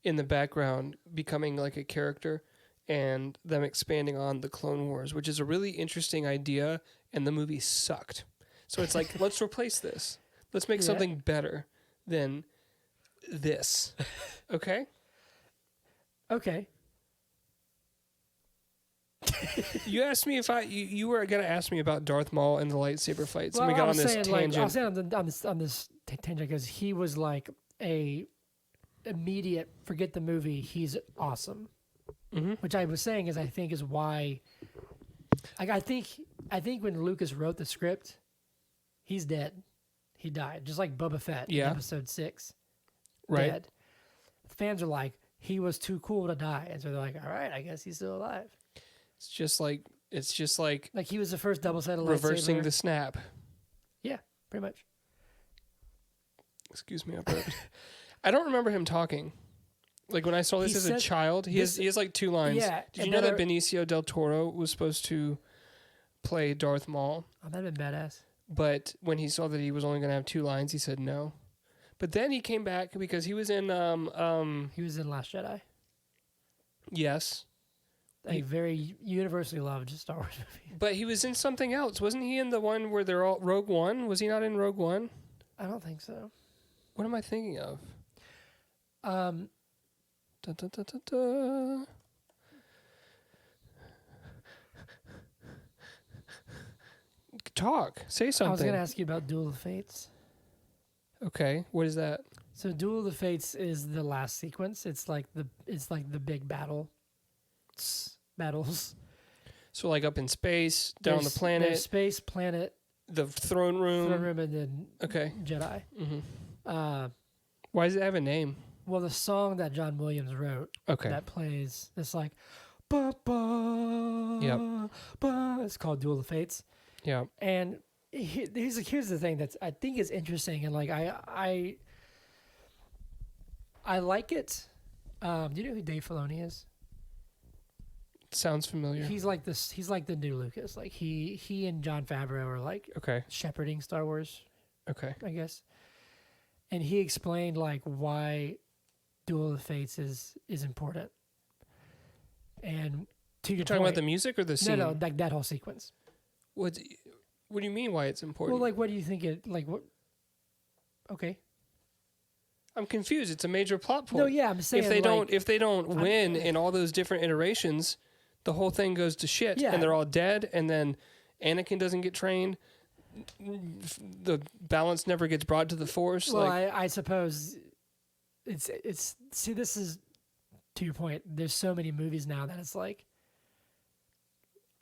in the background becoming like a character and them expanding on the Clone Wars, which is a really interesting idea, and the movie sucked. So it's like, let's replace this. Let's make something better than this. Okay? Okay. You asked me if you were going to ask me about Darth Maul and the lightsaber fights, and we got on this tangent. Like, I was saying on this tangent because he was like a immediate forget the movie. He's awesome, which I was saying is I think is why. Like I think when Lucas wrote the script, he's dead. He died, just like Boba Fett in Episode 6. Right. Dead. Fans are like, he was too cool to die, and so they're like, all right, I guess he's still alive. It's just like he was the first double-sided reversing lightsaber. the snap. Yeah, pretty much. Excuse me, I burped. I don't remember him talking. Like when I saw this as a child, he has like 2 lines. Yeah, Did you know that Benicio del Toro was supposed to play Darth Maul? Oh, that'd been badass. But when he saw that he was only going to have 2 lines, he said no. But then he came back because he was in he was in Last Jedi. Yes. A very universally loved Star Wars movie. But he was in something else. Wasn't he in the one where they're all Rogue One? Was he not in Rogue One? I don't think so. What am I thinking of? Um da, da, da, da, da. Talk. Say something. I was going to ask you about Duel of the Fates. Okay. What is that? So Duel of the Fates is the last sequence. It's like the big battles. So like up in space, down on the planet. There's space, planet, the throne room, and then Jedi. Mm-hmm. Why does it have a name? Well, the song that John Williams wrote that plays, it's like, ba, ba, ba, it's called Duel of the Fates. Yeah. And here's the thing that I think is interesting, and like I like it. Do you know who Dave Filoni is? Sounds familiar. He's like this. He's like the new Lucas. Like he and Jon Favreau are like Okay. shepherding Star Wars, Okay. I guess. And he explained like why Duel of the Fates is important. And to your You're talking point, about the music or the scene? no, like that whole sequence. What do you mean why it's important? Well, like, what do you think it like? What? Okay. I'm confused. It's a major plot point. No, yeah, I'm saying if they don't win in all those different iterations, the whole thing goes to shit. Yeah. And they're all dead. And then Anakin doesn't get trained. The balance never gets brought to the Force. Well, I suppose it's see, this is to your point. There's so many movies now that it's like,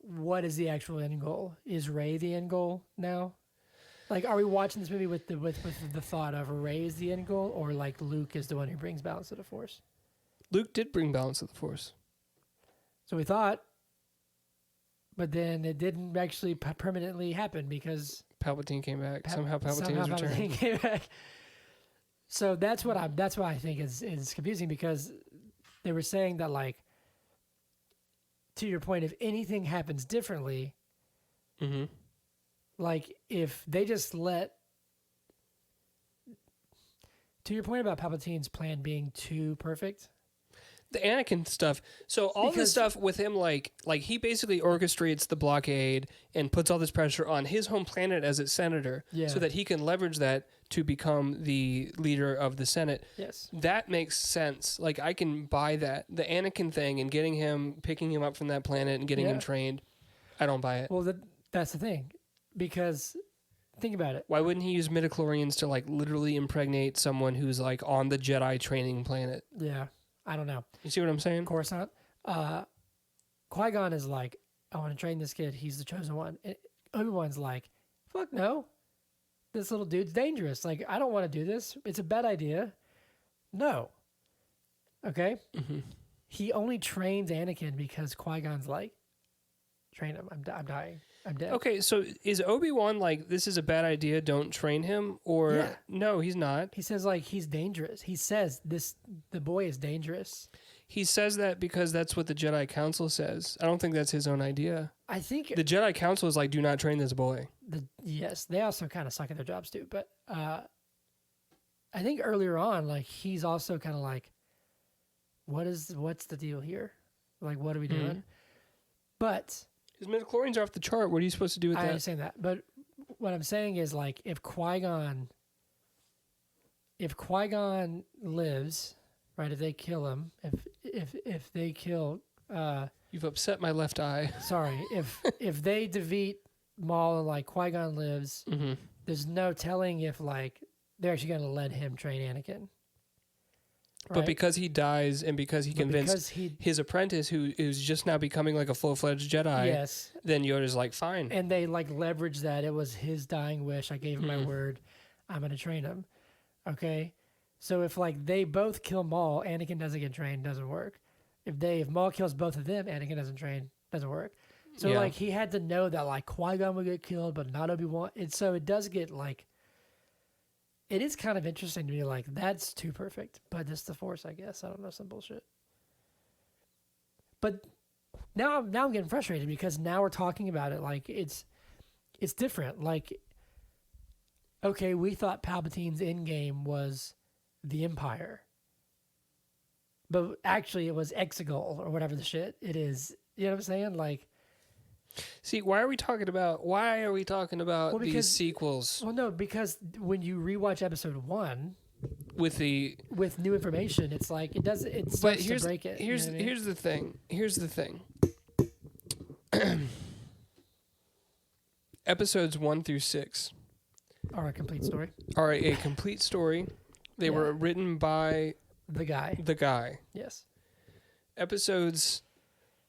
what is the actual end goal? Is Rey the end goal now? Like, are we watching this movie with the thought of Rey is the end goal, or like Luke is the one who brings balance to the Force? Luke did bring balance to the Force. So we thought, but then it didn't actually permanently happen because Palpatine came back. Somehow Palpatine has returned. Palpatine came back. So that's why I think is confusing, because they were saying that, like, to your point, if anything happens differently, Mm-hmm. like if they just let, to your point about Palpatine's plan being too perfect, The Anakin stuff. So all this stuff with him, like he basically orchestrates the blockade and puts all this pressure on his home planet as its senator, Yeah. so that he can leverage that to become the leader of the Senate. yes, That makes sense. Like, I can buy that. The Anakin thing and picking him up from that planet and getting him Yeah. trained, I don't buy it. well that's the thing, because think about it. Why wouldn't he use midichlorians to, like, literally impregnate someone who's, like, on the Jedi training planet? Yeah, I don't know. You see what I'm saying? Coruscant. Qui-Gon is like, I want to train this kid. He's the chosen one. And Obi-Wan's like, fuck no. This little dude's dangerous. Like, I don't want to do this. It's a bad idea. No. Okay? Mm-hmm. He only trains Anakin because Qui-Gon's like, train him. I'm dying. I'm dead. Okay, so is Obi-Wan like, this is a bad idea, don't train him? Or Yeah. no, he's not. He says, like, he's dangerous. He says the boy is dangerous. He says that because that's what the Jedi Council says. I don't think that's his own idea. I think The Jedi Council is like, do not train this boy. yes, they also kind of suck at their jobs too. But I think earlier on, like, he's also kind of like, what's the deal here? Like, what are we doing? Mhm. But His midichlorians are off the chart. What are you supposed to do with I that? understand that. But what I'm saying is, like, if Qui-Gon lives, right? If they kill him, if they kill, You've upset my left eye. sorry, if they defeat Maul and, like, Qui-Gon lives, Mm-hmm. there's no telling if, like, they're actually going to let him train Anakin. But Right? because he dies and because he But convinced because he his apprentice, who's just now becoming like a full-fledged Jedi, yes, then Yoda's like, fine. and they like leverage that it was his dying wish. I gave him my Mhm. word. I'm going to train him. Okay, so if like they both kill Maul, Anakin doesn't get trained. Doesn't work. If Maul kills both of them, Anakin doesn't train. Doesn't work. So Yeah. like he had to know that like Qui-Gon would get killed, but not Obi-Wan. And so it does get like. It is kind of interesting to me, like, that's too perfect, but it's the Force, I guess. I don't know, some bullshit. But now I'm getting frustrated because now we're talking about it like it's different. Like, okay, we thought Palpatine's end game was the Empire, but actually it was Exegol or whatever the shit it is. You know what I'm saying? Like, See, why are we talking about Well, these because- sequels well, no, because when you rewatch Episode 1 with the? with new information, it's like it But starts here's to break it. here's you know what I mean? here's the thing. Here's the thing. Episodes 1 through 6 Or a complete story. are a complete story. They Yeah. were written by The guy. the guy. Yes. Episodes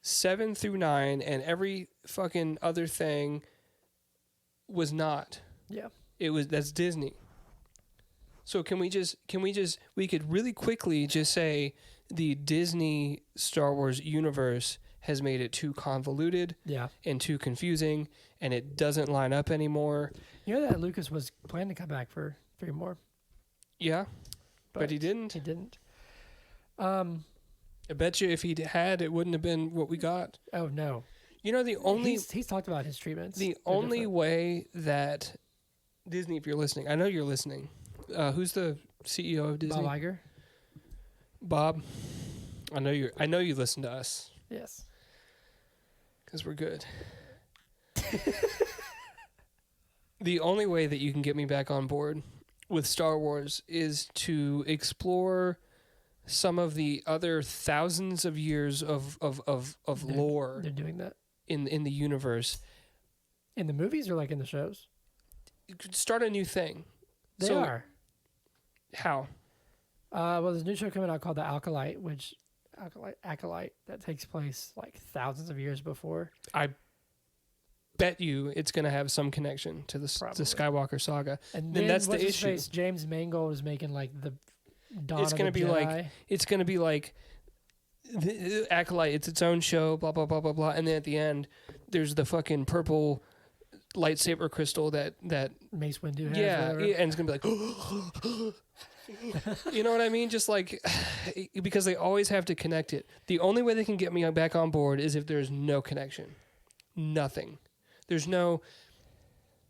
7 through 9 and every fucking other thing was not. Yeah. That's Disney. So we could really quickly just say the Disney Star Wars universe has made it too convoluted Yeah. and too confusing, and it doesn't line up anymore. You know that Lucas was planning to come back for 3 more, Yeah, but he didn't. He didn't. I bet you if he had, it wouldn't have been what we got. Oh no. You know, the only he's talked about his treatments. the They're only different. way that Disney, if you're listening, I know you're listening. Who's the CEO of Disney? Bob Iger. Bob. I know you listen to us Yes. because we're good. The only way that you can get me back on board with Star Wars is to explore some of the other thousands of years of lore They're doing that in the universe. in the movies or like in the shows. You could start a new thing. They are. How? Well, there's a new show coming out called The Acolyte that takes place like thousands of years before. I bet you it's going to have some connection to the Skywalker Saga. And then that's the what's his issue. face? James Mangold is making like the Dawn It's of going to the be Jedi. it's going to be like the Acolyte. It's its own show. Blah blah blah blah blah. And then at the end, there's the fucking purple lightsaber crystal that Mace Windu has. yeah, whatever. and it's gonna be like. You know what I mean? Just like, because they always have to connect it. The only way they can get me back on board is if there's no connection. Nothing. There's no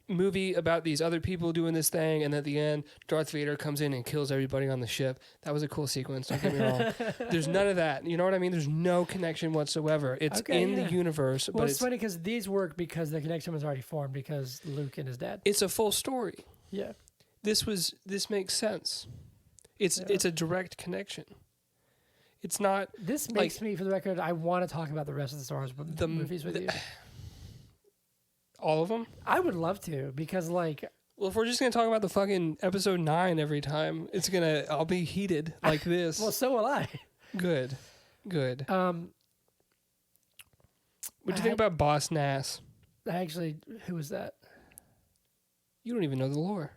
movie about these other people doing this thing, and at the end, Darth Vader comes in and kills everybody on the ship. That was a cool sequence, don't get me wrong. There's none of that. You know what I mean? There's no connection whatsoever. It's in the universe, Well, but it's funny because these work because the connection was already formed because Luke and his dad. it's a full story. Yeah. This makes sense. It's a direct connection. It's not. This makes me, for the record, I want to talk about the rest of the Star Wars movies with you. All of them? I would love to because, like, Well, if we're just going to talk about the fucking episode 9 every time, I'll be heated like this. well, so will I. Good. What'd you I think about Boss Nass? Actually, who was that? You don't even know the lore.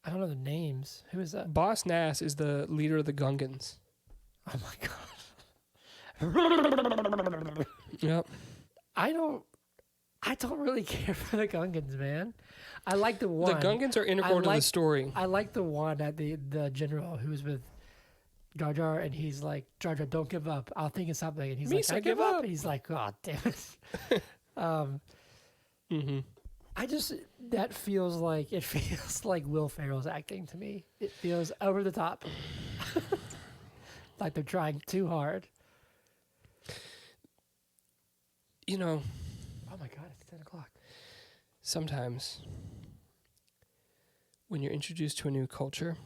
I don't know the names. Who is that? Boss Nass is the leader of the Gungans. Oh my god. Yep. I don't really care for the Gungans, man. I like the one. The Gungans are integral to the story. I like the one at the general who's with Jar Jar, and he's like, Jar Jar, don't give up. I'll think of something. And he's Misa, like, I give give up. up. And he's like, oh, damn it. Mm-hmm. That feels like Will Ferrell's acting to me. It feels over the top. Like they're trying too hard. You know, Oh my god, it's 10 o'clock. sometimes when you're introduced to a new culture.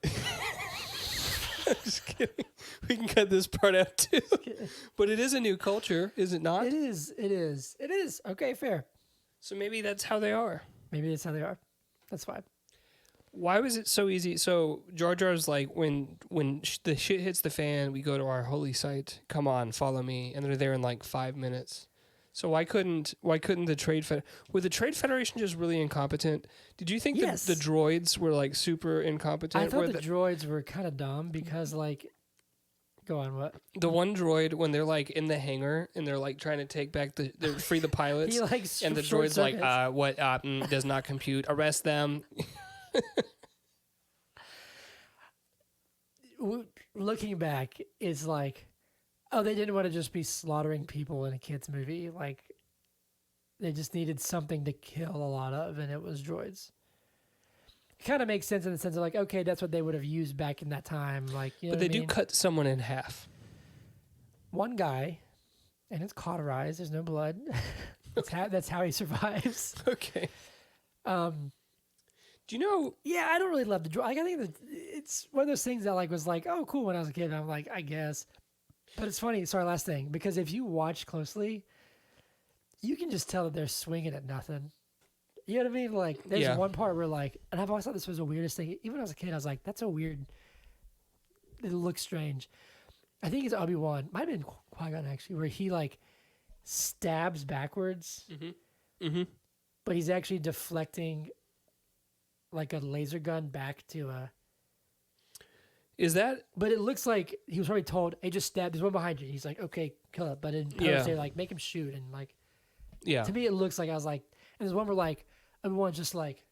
I'm just kidding. We can cut this part out too. But it is a new culture, is it not? It is. Okay, fair. So maybe that's how they are. Maybe that's how they are. That's fine. Why was it so easy? So Jar Jar's like, when the shit hits the fan, we go to our holy site. Come on, follow me, and they're there in like 5 minutes. So why couldn't the Trade were the Trade Federation just really incompetent? Did you think Yes. the droids were like super incompetent? I thought Were the droids were kind of dumb because, like, go on, what? the one droid when they're like in the hangar and they're like trying to take back they're free the pilots, He like and the short droid's like, circuits. does not compute. Arrest them. Looking back, it's like, oh, they didn't want to just be slaughtering people in a kids movie. Like, they just needed something to kill a lot of, and it was droids. It kind of makes sense in the sense of like, okay, that's what they would have used back in that time. Like, you know But they what I do mean? cut someone in half. One guy, and it's cauterized. There's no blood. That's how he survives. Okay. Do you know? Yeah, I don't really love the droid. Like, I think that it's one of those things that like was like, oh, cool when I was a kid. And I'm like, I guess. But it's funny. Sorry, last thing. Because if you watch closely, you can just tell that they're swinging at nothing. You know what I mean? Like, there's one part where like, and I've always thought this was the weirdest thing. Even when I was a kid, I was like, that's so weird. It looks strange. I think it's Obi-Wan. Might have been Qui-Gon actually, where he like stabs backwards. Mm-hmm. Mm-hmm. But he's actually deflecting like a laser gun back to a... Is that... But it looks like he was probably told, hey, just stab. There's one behind you. He's like, okay, kill it. But in post, they're like, make him shoot. And like, Yeah. to me, it looks like, I was like... And there's one where like, everyone's just like...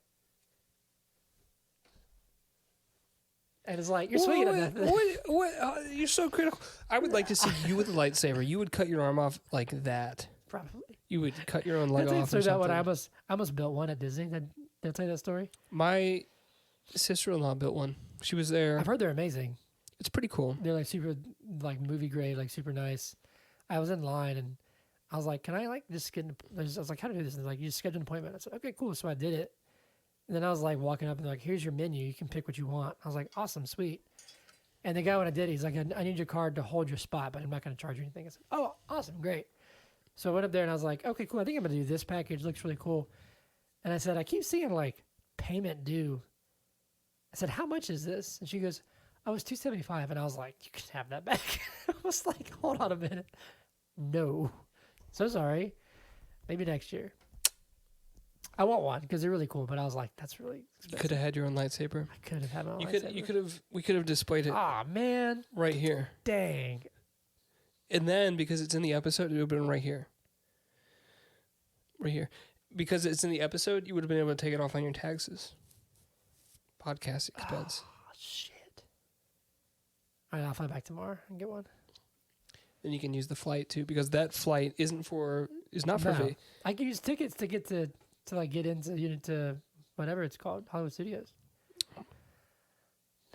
And it's like, you're swinging at nothing. What? You're so critical. I would like to see you with a lightsaber. You would cut your arm off like that. Probably. You would cut your own leg off. So that one, I almost built one at Disney. Did I tell you that story? My sister-in-law built one. She was there. I've heard they're amazing. It's pretty cool. They're like super, like movie grade, like super nice. I was in line and I was like, can I like just get, I was like, how to do this? And they're like, you just schedule an appointment. I said, okay, cool. So I did it. And then I was like walking up and they're like, here's your menu. You can pick what you want. I was like, awesome, sweet. And the guy, when I did, he's like, I need your card to hold your spot, but I'm not going to charge you anything. I said, oh, awesome, great. So I went up there and I was like, okay, cool. I think I'm going to do this package. Looks really cool. And I said, I keep seeing like payment due. I said, how much is this? And she goes, oh, it's $275. And I was like, you can have that back. I was like, hold on a minute. No. So sorry. Maybe next year. I want one because they're really cool, but I was like, that's really expensive. You could have had your own lightsaber. I could have had my own lightsaber. We could have displayed it. Ah, man. Right here. Dang. And then, because it's in the episode, it would have been right here. Right here. Because it's in the episode, you would have been able to take it off on your taxes. Podcast expense. Oh, shit. All right, I'll fly back tomorrow and get one. Then you can use the flight, too, because that flight is not for free. I can use tickets to get to like get into to whatever it's called, Hollywood Studios.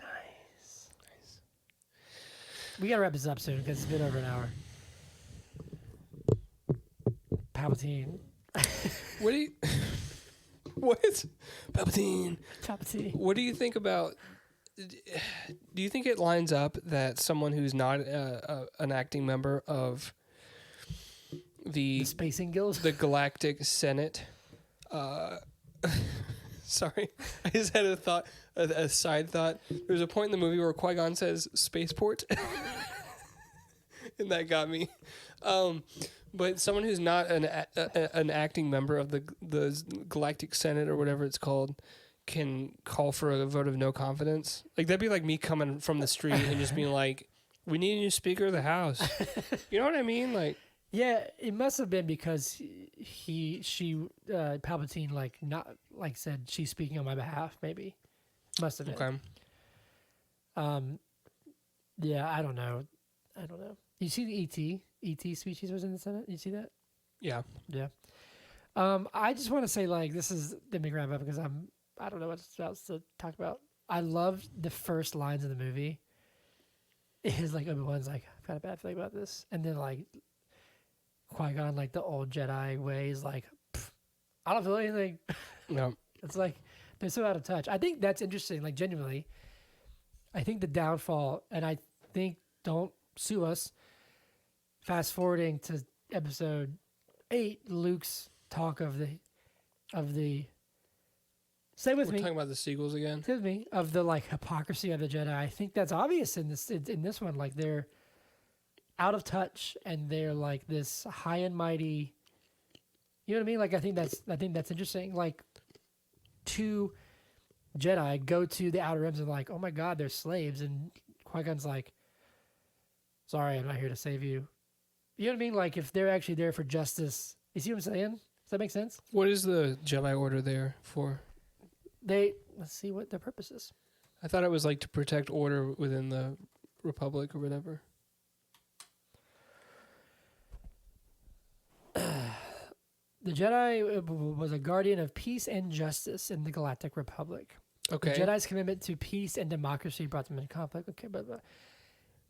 Nice. We gotta wrap this up soon because it's been over an hour. Palpatine. What do you... What? Palpatine. What do you think about... Do you think it lines up that someone who's not an acting member of the Spacing Guild? The Galactic Senate... sorry, I just had a thought, a side thought. There's a point in the movie where Qui-Gon says spaceport, and that got me. But someone who's not an acting member of the Galactic Senate or whatever it's called can call for a vote of no confidence. Like that'd be like me coming from the street and just being like, "We need a new Speaker of the House." You know what I mean? Like. Yeah, it must have been because Palpatine said she's speaking on my behalf. Maybe must have been. Okay. Yeah, I don't know. You see the ET species was in the Senate. You see that? Yeah. Yeah. I just want to say let me wrap up because I don't know what else to talk about. I loved the first lines of the movie. It is like Obi-Wan's like, I've got a bad feeling about this, and then like. Qui-Gon, like the old Jedi ways, like, I don't feel anything. No. It's like, they're so out of touch. I think that's interesting, like, genuinely. I think the downfall, and I think, don't sue us, fast forwarding to episode 8, Luke's talk of the stay with me. We're talking about the sequels again? Excuse me. Of the, like, hypocrisy of the Jedi. I think that's obvious in this one. Like, they're out of touch, and they're like this high and mighty. You know what I mean? Like I think that's interesting. Like, two Jedi go to the Outer Rims and like, oh my God, they're slaves, and Qui-Gon's like, sorry, I'm not here to save you. You know what I mean? Like if they're actually there for justice. You see what I'm saying? Does that make sense? What is the Jedi Order there for? Let's see what their purpose is. I thought it was like to protect order within the Republic or whatever. The Jedi was a guardian of peace and justice in the Galactic Republic. Okay. The Jedi's commitment to peace and democracy brought them into conflict. Okay, but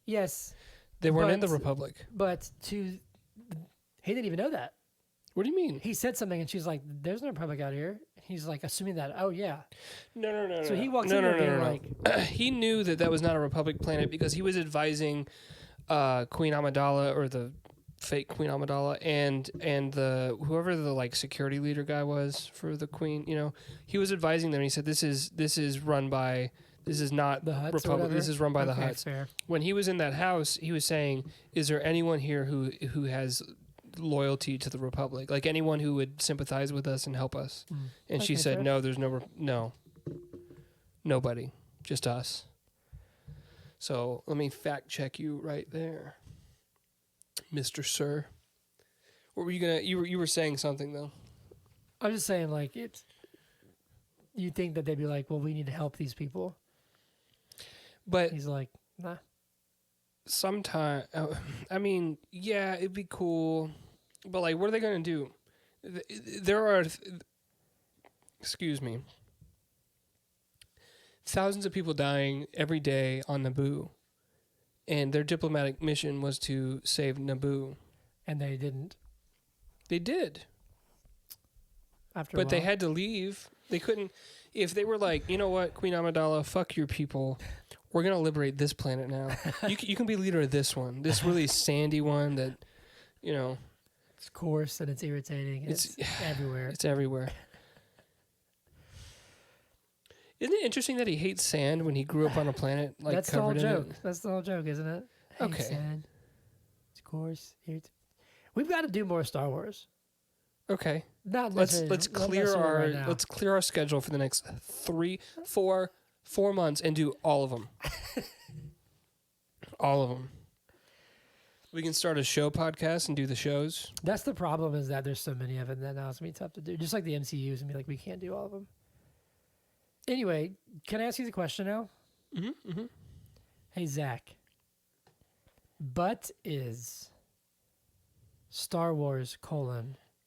yes. They weren't in the Republic. But he didn't even know that. What do you mean? He said something, and she's like, there's no Republic out here. He's like, assuming that, oh, yeah. No. So he walks in there being like... He knew that was not a Republic planet because he was advising Queen Amidala, or the fake Queen Amidala, and the whoever the like security leader guy was for the Queen. You know, he was advising them. And he said, "This is run by. This is not the Hutts Republic. This is run by the Hutts." Fair. When he was in that house, he was saying, "Is there anyone here who has loyalty to the Republic? Like anyone who would sympathize with us and help us?" And she said, fair. "No, there's no, nobody, just us." So let me fact check you right there, Mr. Sir. What were you gonna? You were saying something though. I'm just saying, like, it's. You think that they'd be like, well, we need to help these people. But He's like, nah. sometime, I mean, yeah, it'd be cool. But like, what are they gonna do? There are, excuse me, thousands of people dying every day on Naboo, and their diplomatic mission was to save Naboo. And they didn't. They did, After a but they while. had to leave. They couldn't. If they were like, you know what, Queen Amidala, fuck your people. We're gonna liberate this planet now. You can be leader of this one, this really sandy one that, you know, It's coarse and it's irritating. And it's everywhere. it's everywhere. Isn't it interesting that he hates sand when he grew up on a planet like That's the whole covered in joke. it? That's the whole joke, isn't it? Hey, Okay. Sand. It's coarse. We've got to do more Star Wars. Okay. Not Let's necessarily- clear not our right now. let's clear our schedule for the next 4 months and do all of them. All of them. We can start a show podcast and do the shows. That's the problem, is that there's so many of them that now it's gonna be tough to do. Just like the MCU's and be like, we can't do all of them. Anyway, can I ask you the question now? Mm-hmm, mm-hmm. Hey Zach, but is Star Wars :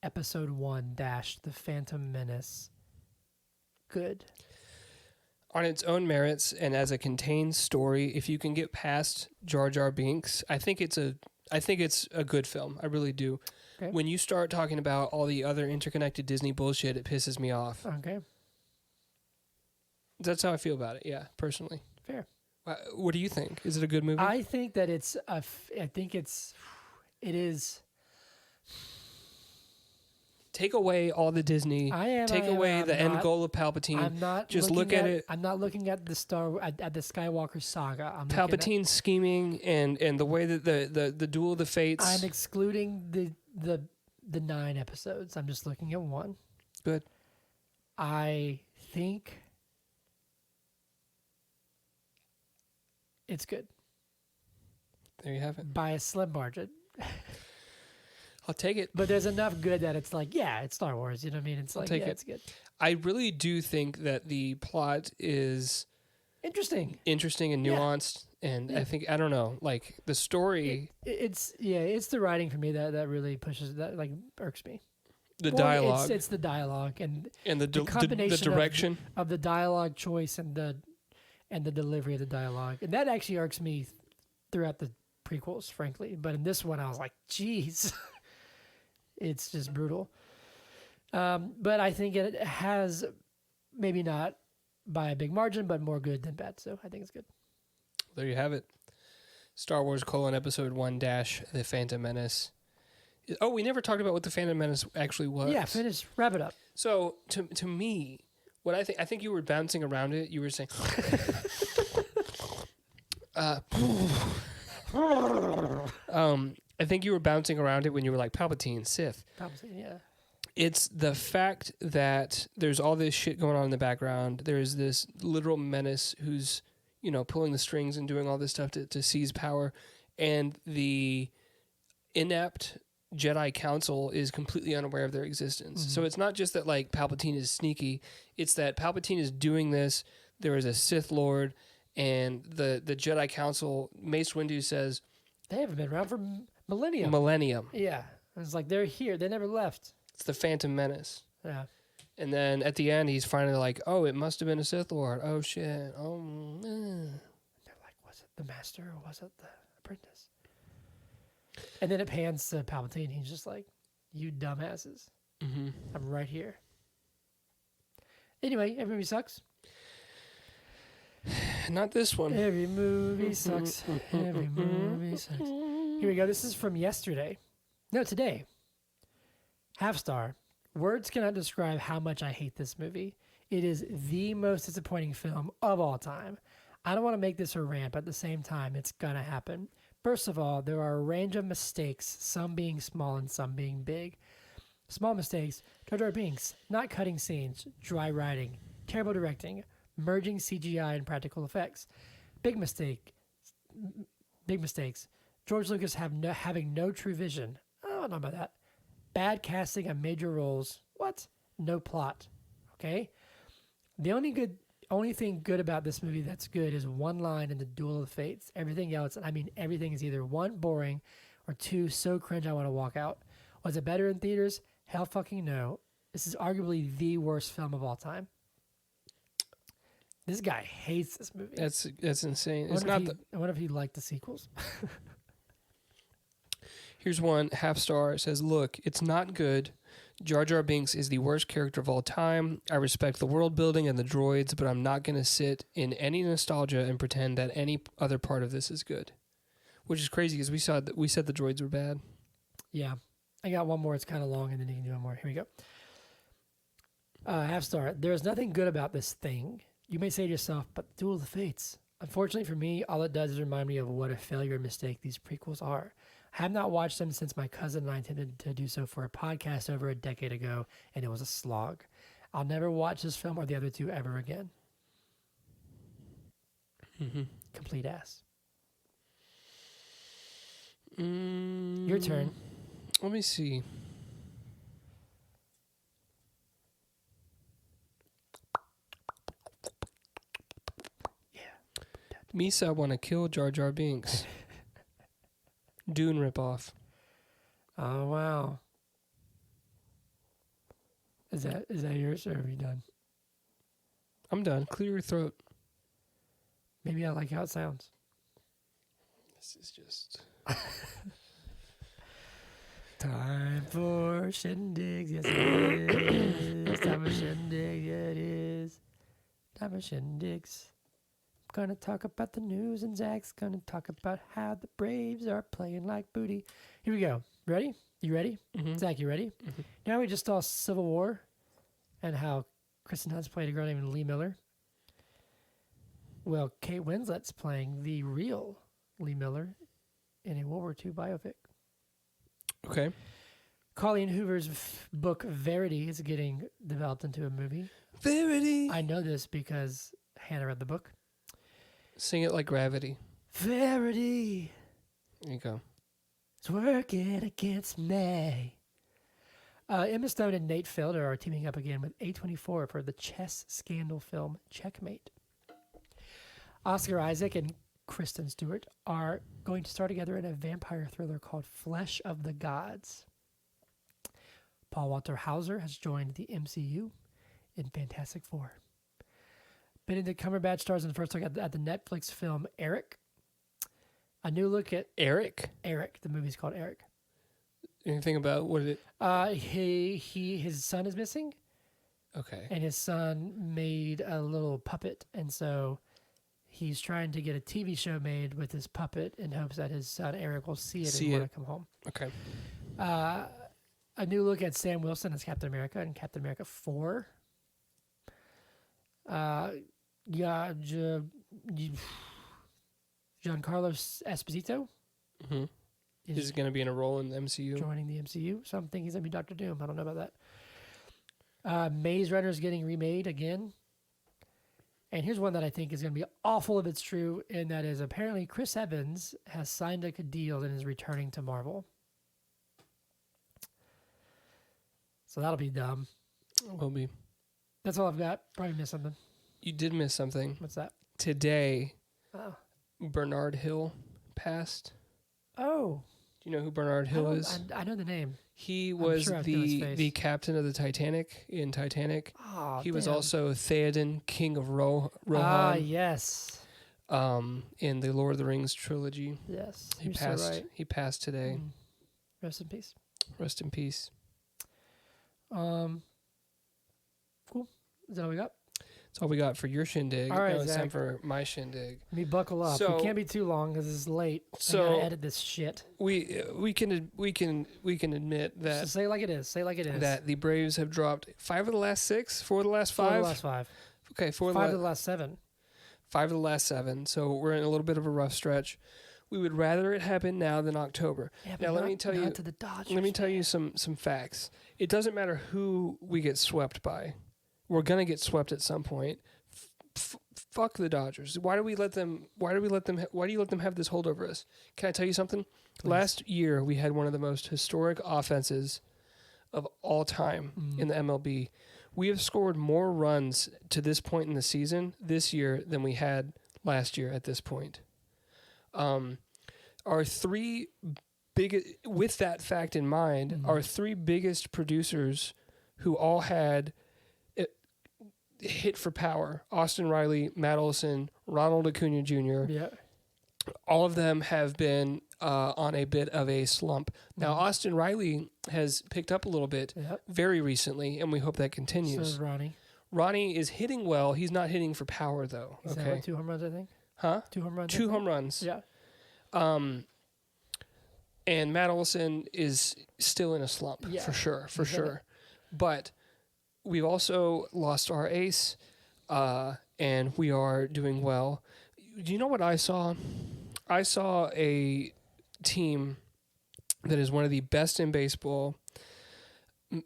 Episode 1 - The Phantom Menace good? On its own merits and as a contained story, if you can get past Jar Jar Binks, I think it's a good film. I really do. Okay. When you start talking about all the other interconnected Disney bullshit, it pisses me off. Okay, That's how I feel about it. Yeah, personally. fair. What do you think? Is it a good movie? I think that it is. Take away all the Disney. Take away the end goal of Palpatine. I'm not Just looking look at it. I'm not looking at the Skywalker Saga. I'm looking Palpatine scheming and the way that the duel of the fates. I'm excluding the 9 episodes. I'm just looking at one. Good. I think it's good There you have it. by a slim margin. I'll take it. But there's enough good that it's like, yeah, it's Star Wars. You know what I mean? It's like, take yeah, it. it's good. I really do think that the plot is Interesting and Yeah. nuanced, and Yeah. I don't know, like the story, It's the writing for me that really pushes, that like irks me. the Well, dialogue, It's the dialogue and and the combination direction. of the dialogue choice and the delivery of the dialogue, and that actually irks me throughout the prequels, frankly. But in this one, I was like, geez, it's just brutal. But I think it has, maybe not by a big margin, but more good than bad. So I think it's good. There you have it. Star Wars : Episode 1 - The Phantom Menace. Oh, we never talked about what the Phantom Menace actually was. Yeah, finish, wrap it up. So to me, what I think you were bouncing around it. You were saying, I think you were bouncing around it when you were like Palpatine, Sith. Yeah. It's the fact that there's all this shit going on in the background. There's this literal menace who's, pulling the strings and doing all this stuff to seize power. And the inept Jedi Council is completely unaware of their existence. Mm-hmm. So it's not just that, like, Palpatine is sneaky. It's that Palpatine is doing this. There is a Sith Lord, and the Jedi Council, Mace Windu says... They haven't been around for millennium. Millennium. Yeah. It's like they're here. They never left. It's the Phantom Menace. Yeah. And then at the end, he's finally like, oh, it must have been a Sith Lord. Oh, shit. Oh, They're like, was it the Master or was it the apprentice? And then it pans to Palpatine. He's just like, you dumbasses. Mm-hmm. I'm right here. Anyway, every movie sucks. Not this one. Every movie sucks. Every movie sucks. Here we go. This is from yesterday. No, today. Half star. Words cannot describe how much I hate this movie. It is the most disappointing film of all time. I don't want to make this a rant, but at the same time, it's going to happen. First of all, there are a range of mistakes, some being small and some being big. Small mistakes: Jar Jar Binks, not cutting scenes, dry writing, terrible directing, merging CGI and practical effects. Big mistakes: George Lucas having no true vision. I don't know about that. Bad casting on major roles. What? No plot. Okay? The only only thing good about this movie that's good is one line in the Duel of the Fates. Everything else, and I mean everything, is either one, boring, or two, so cringe I want to walk out. Was it better in theaters? Hell fucking no. This is arguably the worst film of all time. This guy hates this movie. That's insane. I wonder if he liked the sequels. Here's one, half star. It says, look, it's not good. Jar Jar Binks is the worst character of all time. I respect the world building and the droids, but I'm not going to sit in any nostalgia and pretend that any other part of this is good. Which is crazy because we said the droids were bad. Yeah. I got one more. It's kind of long, and then you can do one more. Here we go. Half star. There is nothing good about this thing. You may say to yourself, but Duel of the Fates. Unfortunately for me, all it does is remind me of what a failure and mistake these prequels are. I have not watched them since my cousin and I intended to do so for a podcast over a decade ago, and it was a slog. I'll never watch this film or the other two ever again. Mm-hmm. Complete ass. Your turn. Let me see. Yeah. Misa want to kill Jar Jar Binks. Dune ripoff. Oh wow. Is that yours or are you done? I'm done. Clear your throat. Maybe I like how it sounds. This is just time for shindigs. Yes, it is. Time for shindigs. Yeah, it is. Time for shindigs. I'm gonna talk about the news, and Zach's gonna talk about how the Braves are playing like booty. Here we go. Ready? You ready? Mm-hmm. Zach, you ready? Mm-hmm. Now we just saw Civil War and how Kristen Hunt's played a girl named Lee Miller. Well, Kate Winslet's playing the real Lee Miller in a World War II biopic. Okay. Colleen Hoover's book Verity is getting developed into a movie. Verity. I know this because Hannah read the book. Sing it like Gravity. Verity. There you go. It's working against me. Emma Stone and Nate Fielder are teaming up again with A24 for the chess scandal film Checkmate. Oscar Isaac and Kristen Stewart are going to star together in a vampire thriller called Flesh of the Gods. Paul Walter Hauser has joined the MCU in Fantastic Four. Benedict Cumberbatch stars in the first look at the Netflix film Eric. A new look at Eric. The movie's called Eric. Anything about what it? His son is missing, Okay. and his son made a little puppet, and so he's trying to get a TV show made with his puppet in hopes that his son Eric will see it and want to come home. Okay. A new look at Sam Wilson as Captain America in Captain America 4. Giancarlo Esposito Mm-hmm. Is going to be in a role in the MCU. Joining the MCU. So I'm thinking he's going to be Dr. Doom. I don't know about that. Maze Runner is getting remade again. And here's one that I think is going to be awful if it's true, and that is apparently Chris Evans has signed a deal and is returning to Marvel. So that'll be dumb. Will be. That's all I've got. Probably missed something. You did miss something. What's that? Today, Oh. Bernard Hill passed. Oh. Do you know who Bernard Hill is? I know the name. He was sure I've seen his face. the captain of the Titanic in Titanic. Oh, He was damn. also Theoden, king of Rohan. Ah, yes. In the Lord of the Rings trilogy. Yes. He You're passed. so right. He passed today. Rest in peace. Rest in peace. Cool. Is that all we got? That's all we got for your shindig. All right, now it's time Zach. for my shindig. Let me buckle up. So- We can't be too long because it's late. I So- gotta edit this shit. We can admit So that say it like it is. Say it like it is. that the Braves have dropped 5 of the last 6, 4 of the last 5. 4 of the last 5. Okay, 4 of 5 the of the last 7. 5 of the last 7. So we're in a little bit of a rough stretch. We would rather it happen now than October. Yeah, Now let me tell you. to the Dodgers, Let me tell you some facts. It doesn't matter who we get swept by. We're gonna get swept at some point. Fuck the Dodgers. Why do you let them have this hold over us? Can I tell you something? Please. Last year we had one of the most historic offenses of all time in the MLB. We have scored more runs to this point in the season this year than we had last year at this point. Our three biggest, with that fact in mind, our three biggest producers who all had hit for power, Austin Riley, Matt Olson, Ronald Acuna Jr., Yeah. all of them have been on a bit of a slump. Now, Austin Riley has picked up a little bit very recently, and we hope that continues. So is Ronnie. Ronnie is hitting well. He's not hitting for power, though. He's had, what, 2 home runs, I think? Huh? 2 home runs? 2 home runs. Yeah. And Matt Olson is still in a slump, for sure. But we've also lost our ace, and we are doing well. Do you know what I saw? I saw a team that is one of the best in baseball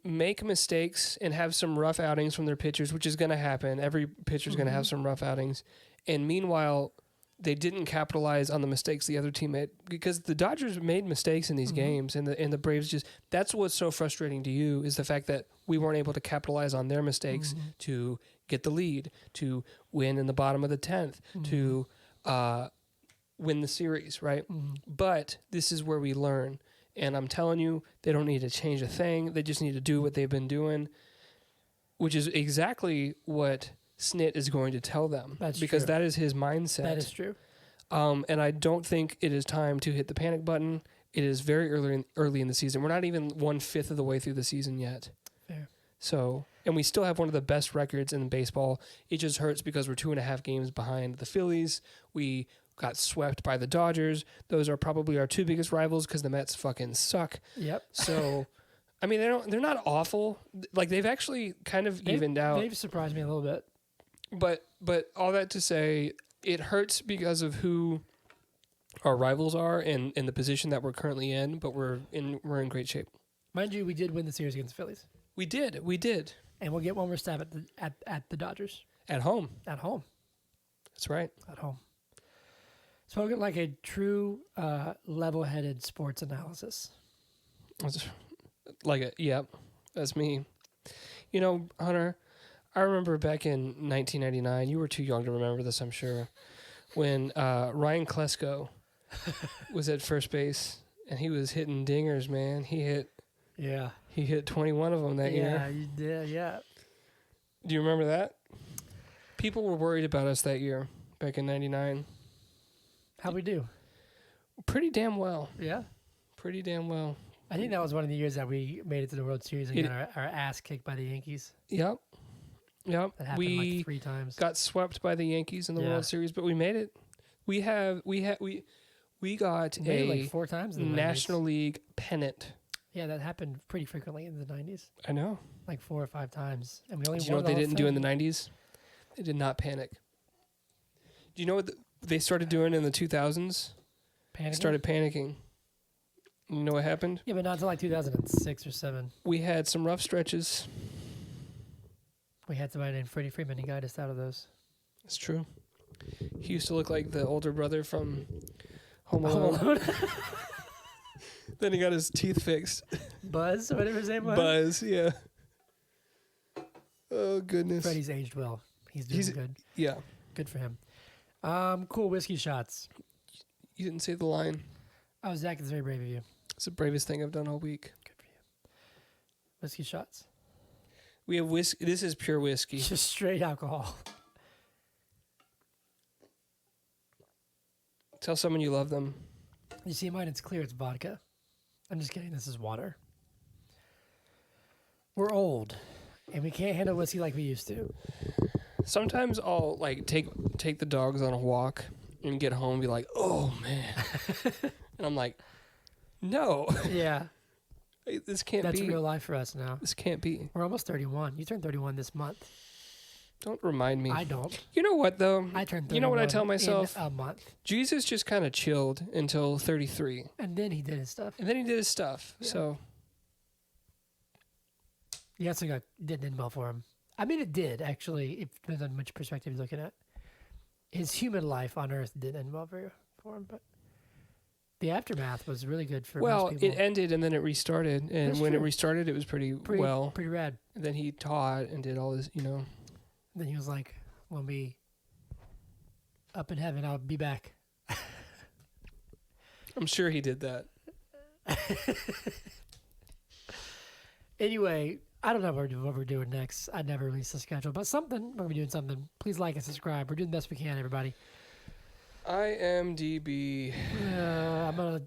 make mistakes and have some rough outings from their pitchers, which is going to happen. Every pitcher is going to have some rough outings. And meanwhile, they didn't capitalize on the mistakes the other team made, because the Dodgers made mistakes in these games, and the Braves just, that's what's so frustrating to you, is the fact that we weren't able to capitalize on their mistakes to get the lead, to win in the bottom of the 10th, to win the series, right? But this is where we learn. And I'm telling you, they don't need to change a thing. They just need to do what they've been doing, which is exactly what Snit is going to tell them. That's because true. that is his mindset. That is true. And I don't think it is time to hit the panic button. It is very early in the season. We're not even 1/5 of the way through the season yet. Fair. So, and we still have one of the best records in baseball. It just hurts because we're 2.5 games behind the Phillies. We got swept by the Dodgers. Those are probably our 2 biggest rivals because the Mets fucking suck. Yep. So, I mean, they're not awful. Like, they've actually kind of evened out. They've surprised me a little bit. But all that to say, it hurts because of who our rivals are and the position that we're currently in. But we're in great shape. Mind you, we did win the series against the Phillies. We did, and we'll get one more stab at the Dodgers at home. At home. That's right. At home. Spoken like a true level-headed sports analysis. Yep, that's me. You know, Hunter, I remember back in 1999, you were too young to remember this, I'm sure, when Ryan Klesko was at first base, and he was hitting dingers, man. He hit 21 of them that year. Yeah, you did, yeah. Do you remember that? People were worried about us that year, back in 99. How'd we do? Pretty damn well. Yeah? Pretty damn well. I think that was one of the years that we made it to the World Series and got our ass kicked by the Yankees. Yep. That happened like 3 times. Got swept by the Yankees in the World Series, but we made it. We got like 4 times in the National 90s. League pennant. Yeah, that happened pretty frequently in the 90s. I know. Like 4 or 5 times. And we only Do you know what they didn't do in the 90s? They did not panic. Do you know what they started doing in the 2000s? Panicking? Started panicking. You know what happened? Yeah, but not until like 2006 or 7. We had some rough stretches. We had somebody named Freddie Freeman. He got us out of those. It's true. He used to look like the older brother from Home Alone. Then he got his teeth fixed. Buzz, whatever his name was. Buzz, yeah. Oh, goodness. Freddie's aged well. He's doing good. Yeah. Good for him. Cool whiskey shots. You didn't say the line. Oh, Zach, it's very brave of you. It's the bravest thing I've done all week. Good for you. Whiskey shots. We have whiskey. This is pure whiskey. Just straight alcohol. Tell someone you love them. You see mine, it's clear, it's vodka. I'm just kidding, this is water. We're old, and we can't handle whiskey like we used to. Sometimes I'll like take the dogs on a walk and get home and be like, oh man. And I'm like, no. Yeah. This can't be. That's real life for us now. This can't be. We're almost 31. You turned 31 this month. Don't remind me. I don't. You know what, though? I turned 31 You know what I tell myself? in a month. Jesus just kind of chilled until 33. And then he did his stuff. And then he did his stuff. Yeah. So. Yeah, so it didn't end well for him. I mean, it did, actually. It depends on which perspective you're looking at. His human life on Earth didn't end well for him, but the aftermath was really good for Well, most people. it ended and then it restarted, and That's when it true. restarted, it was pretty well. Pretty rad. And then he taught and did all this, Then he was like, "When we up in heaven, I'll be back." I'm sure he did that. Anyway, I don't know what we're doing next. I never released the schedule, but something we're gonna be doing something. Please like and subscribe. We're doing the best we can, everybody. IMDb. I'm gonna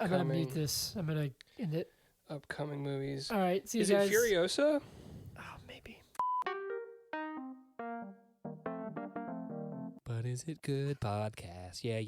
Upcoming. mute this. I'm gonna end it. Upcoming movies. All right, see you Is guys. it Furiosa? Oh, maybe. But is it good podcast? Yeah.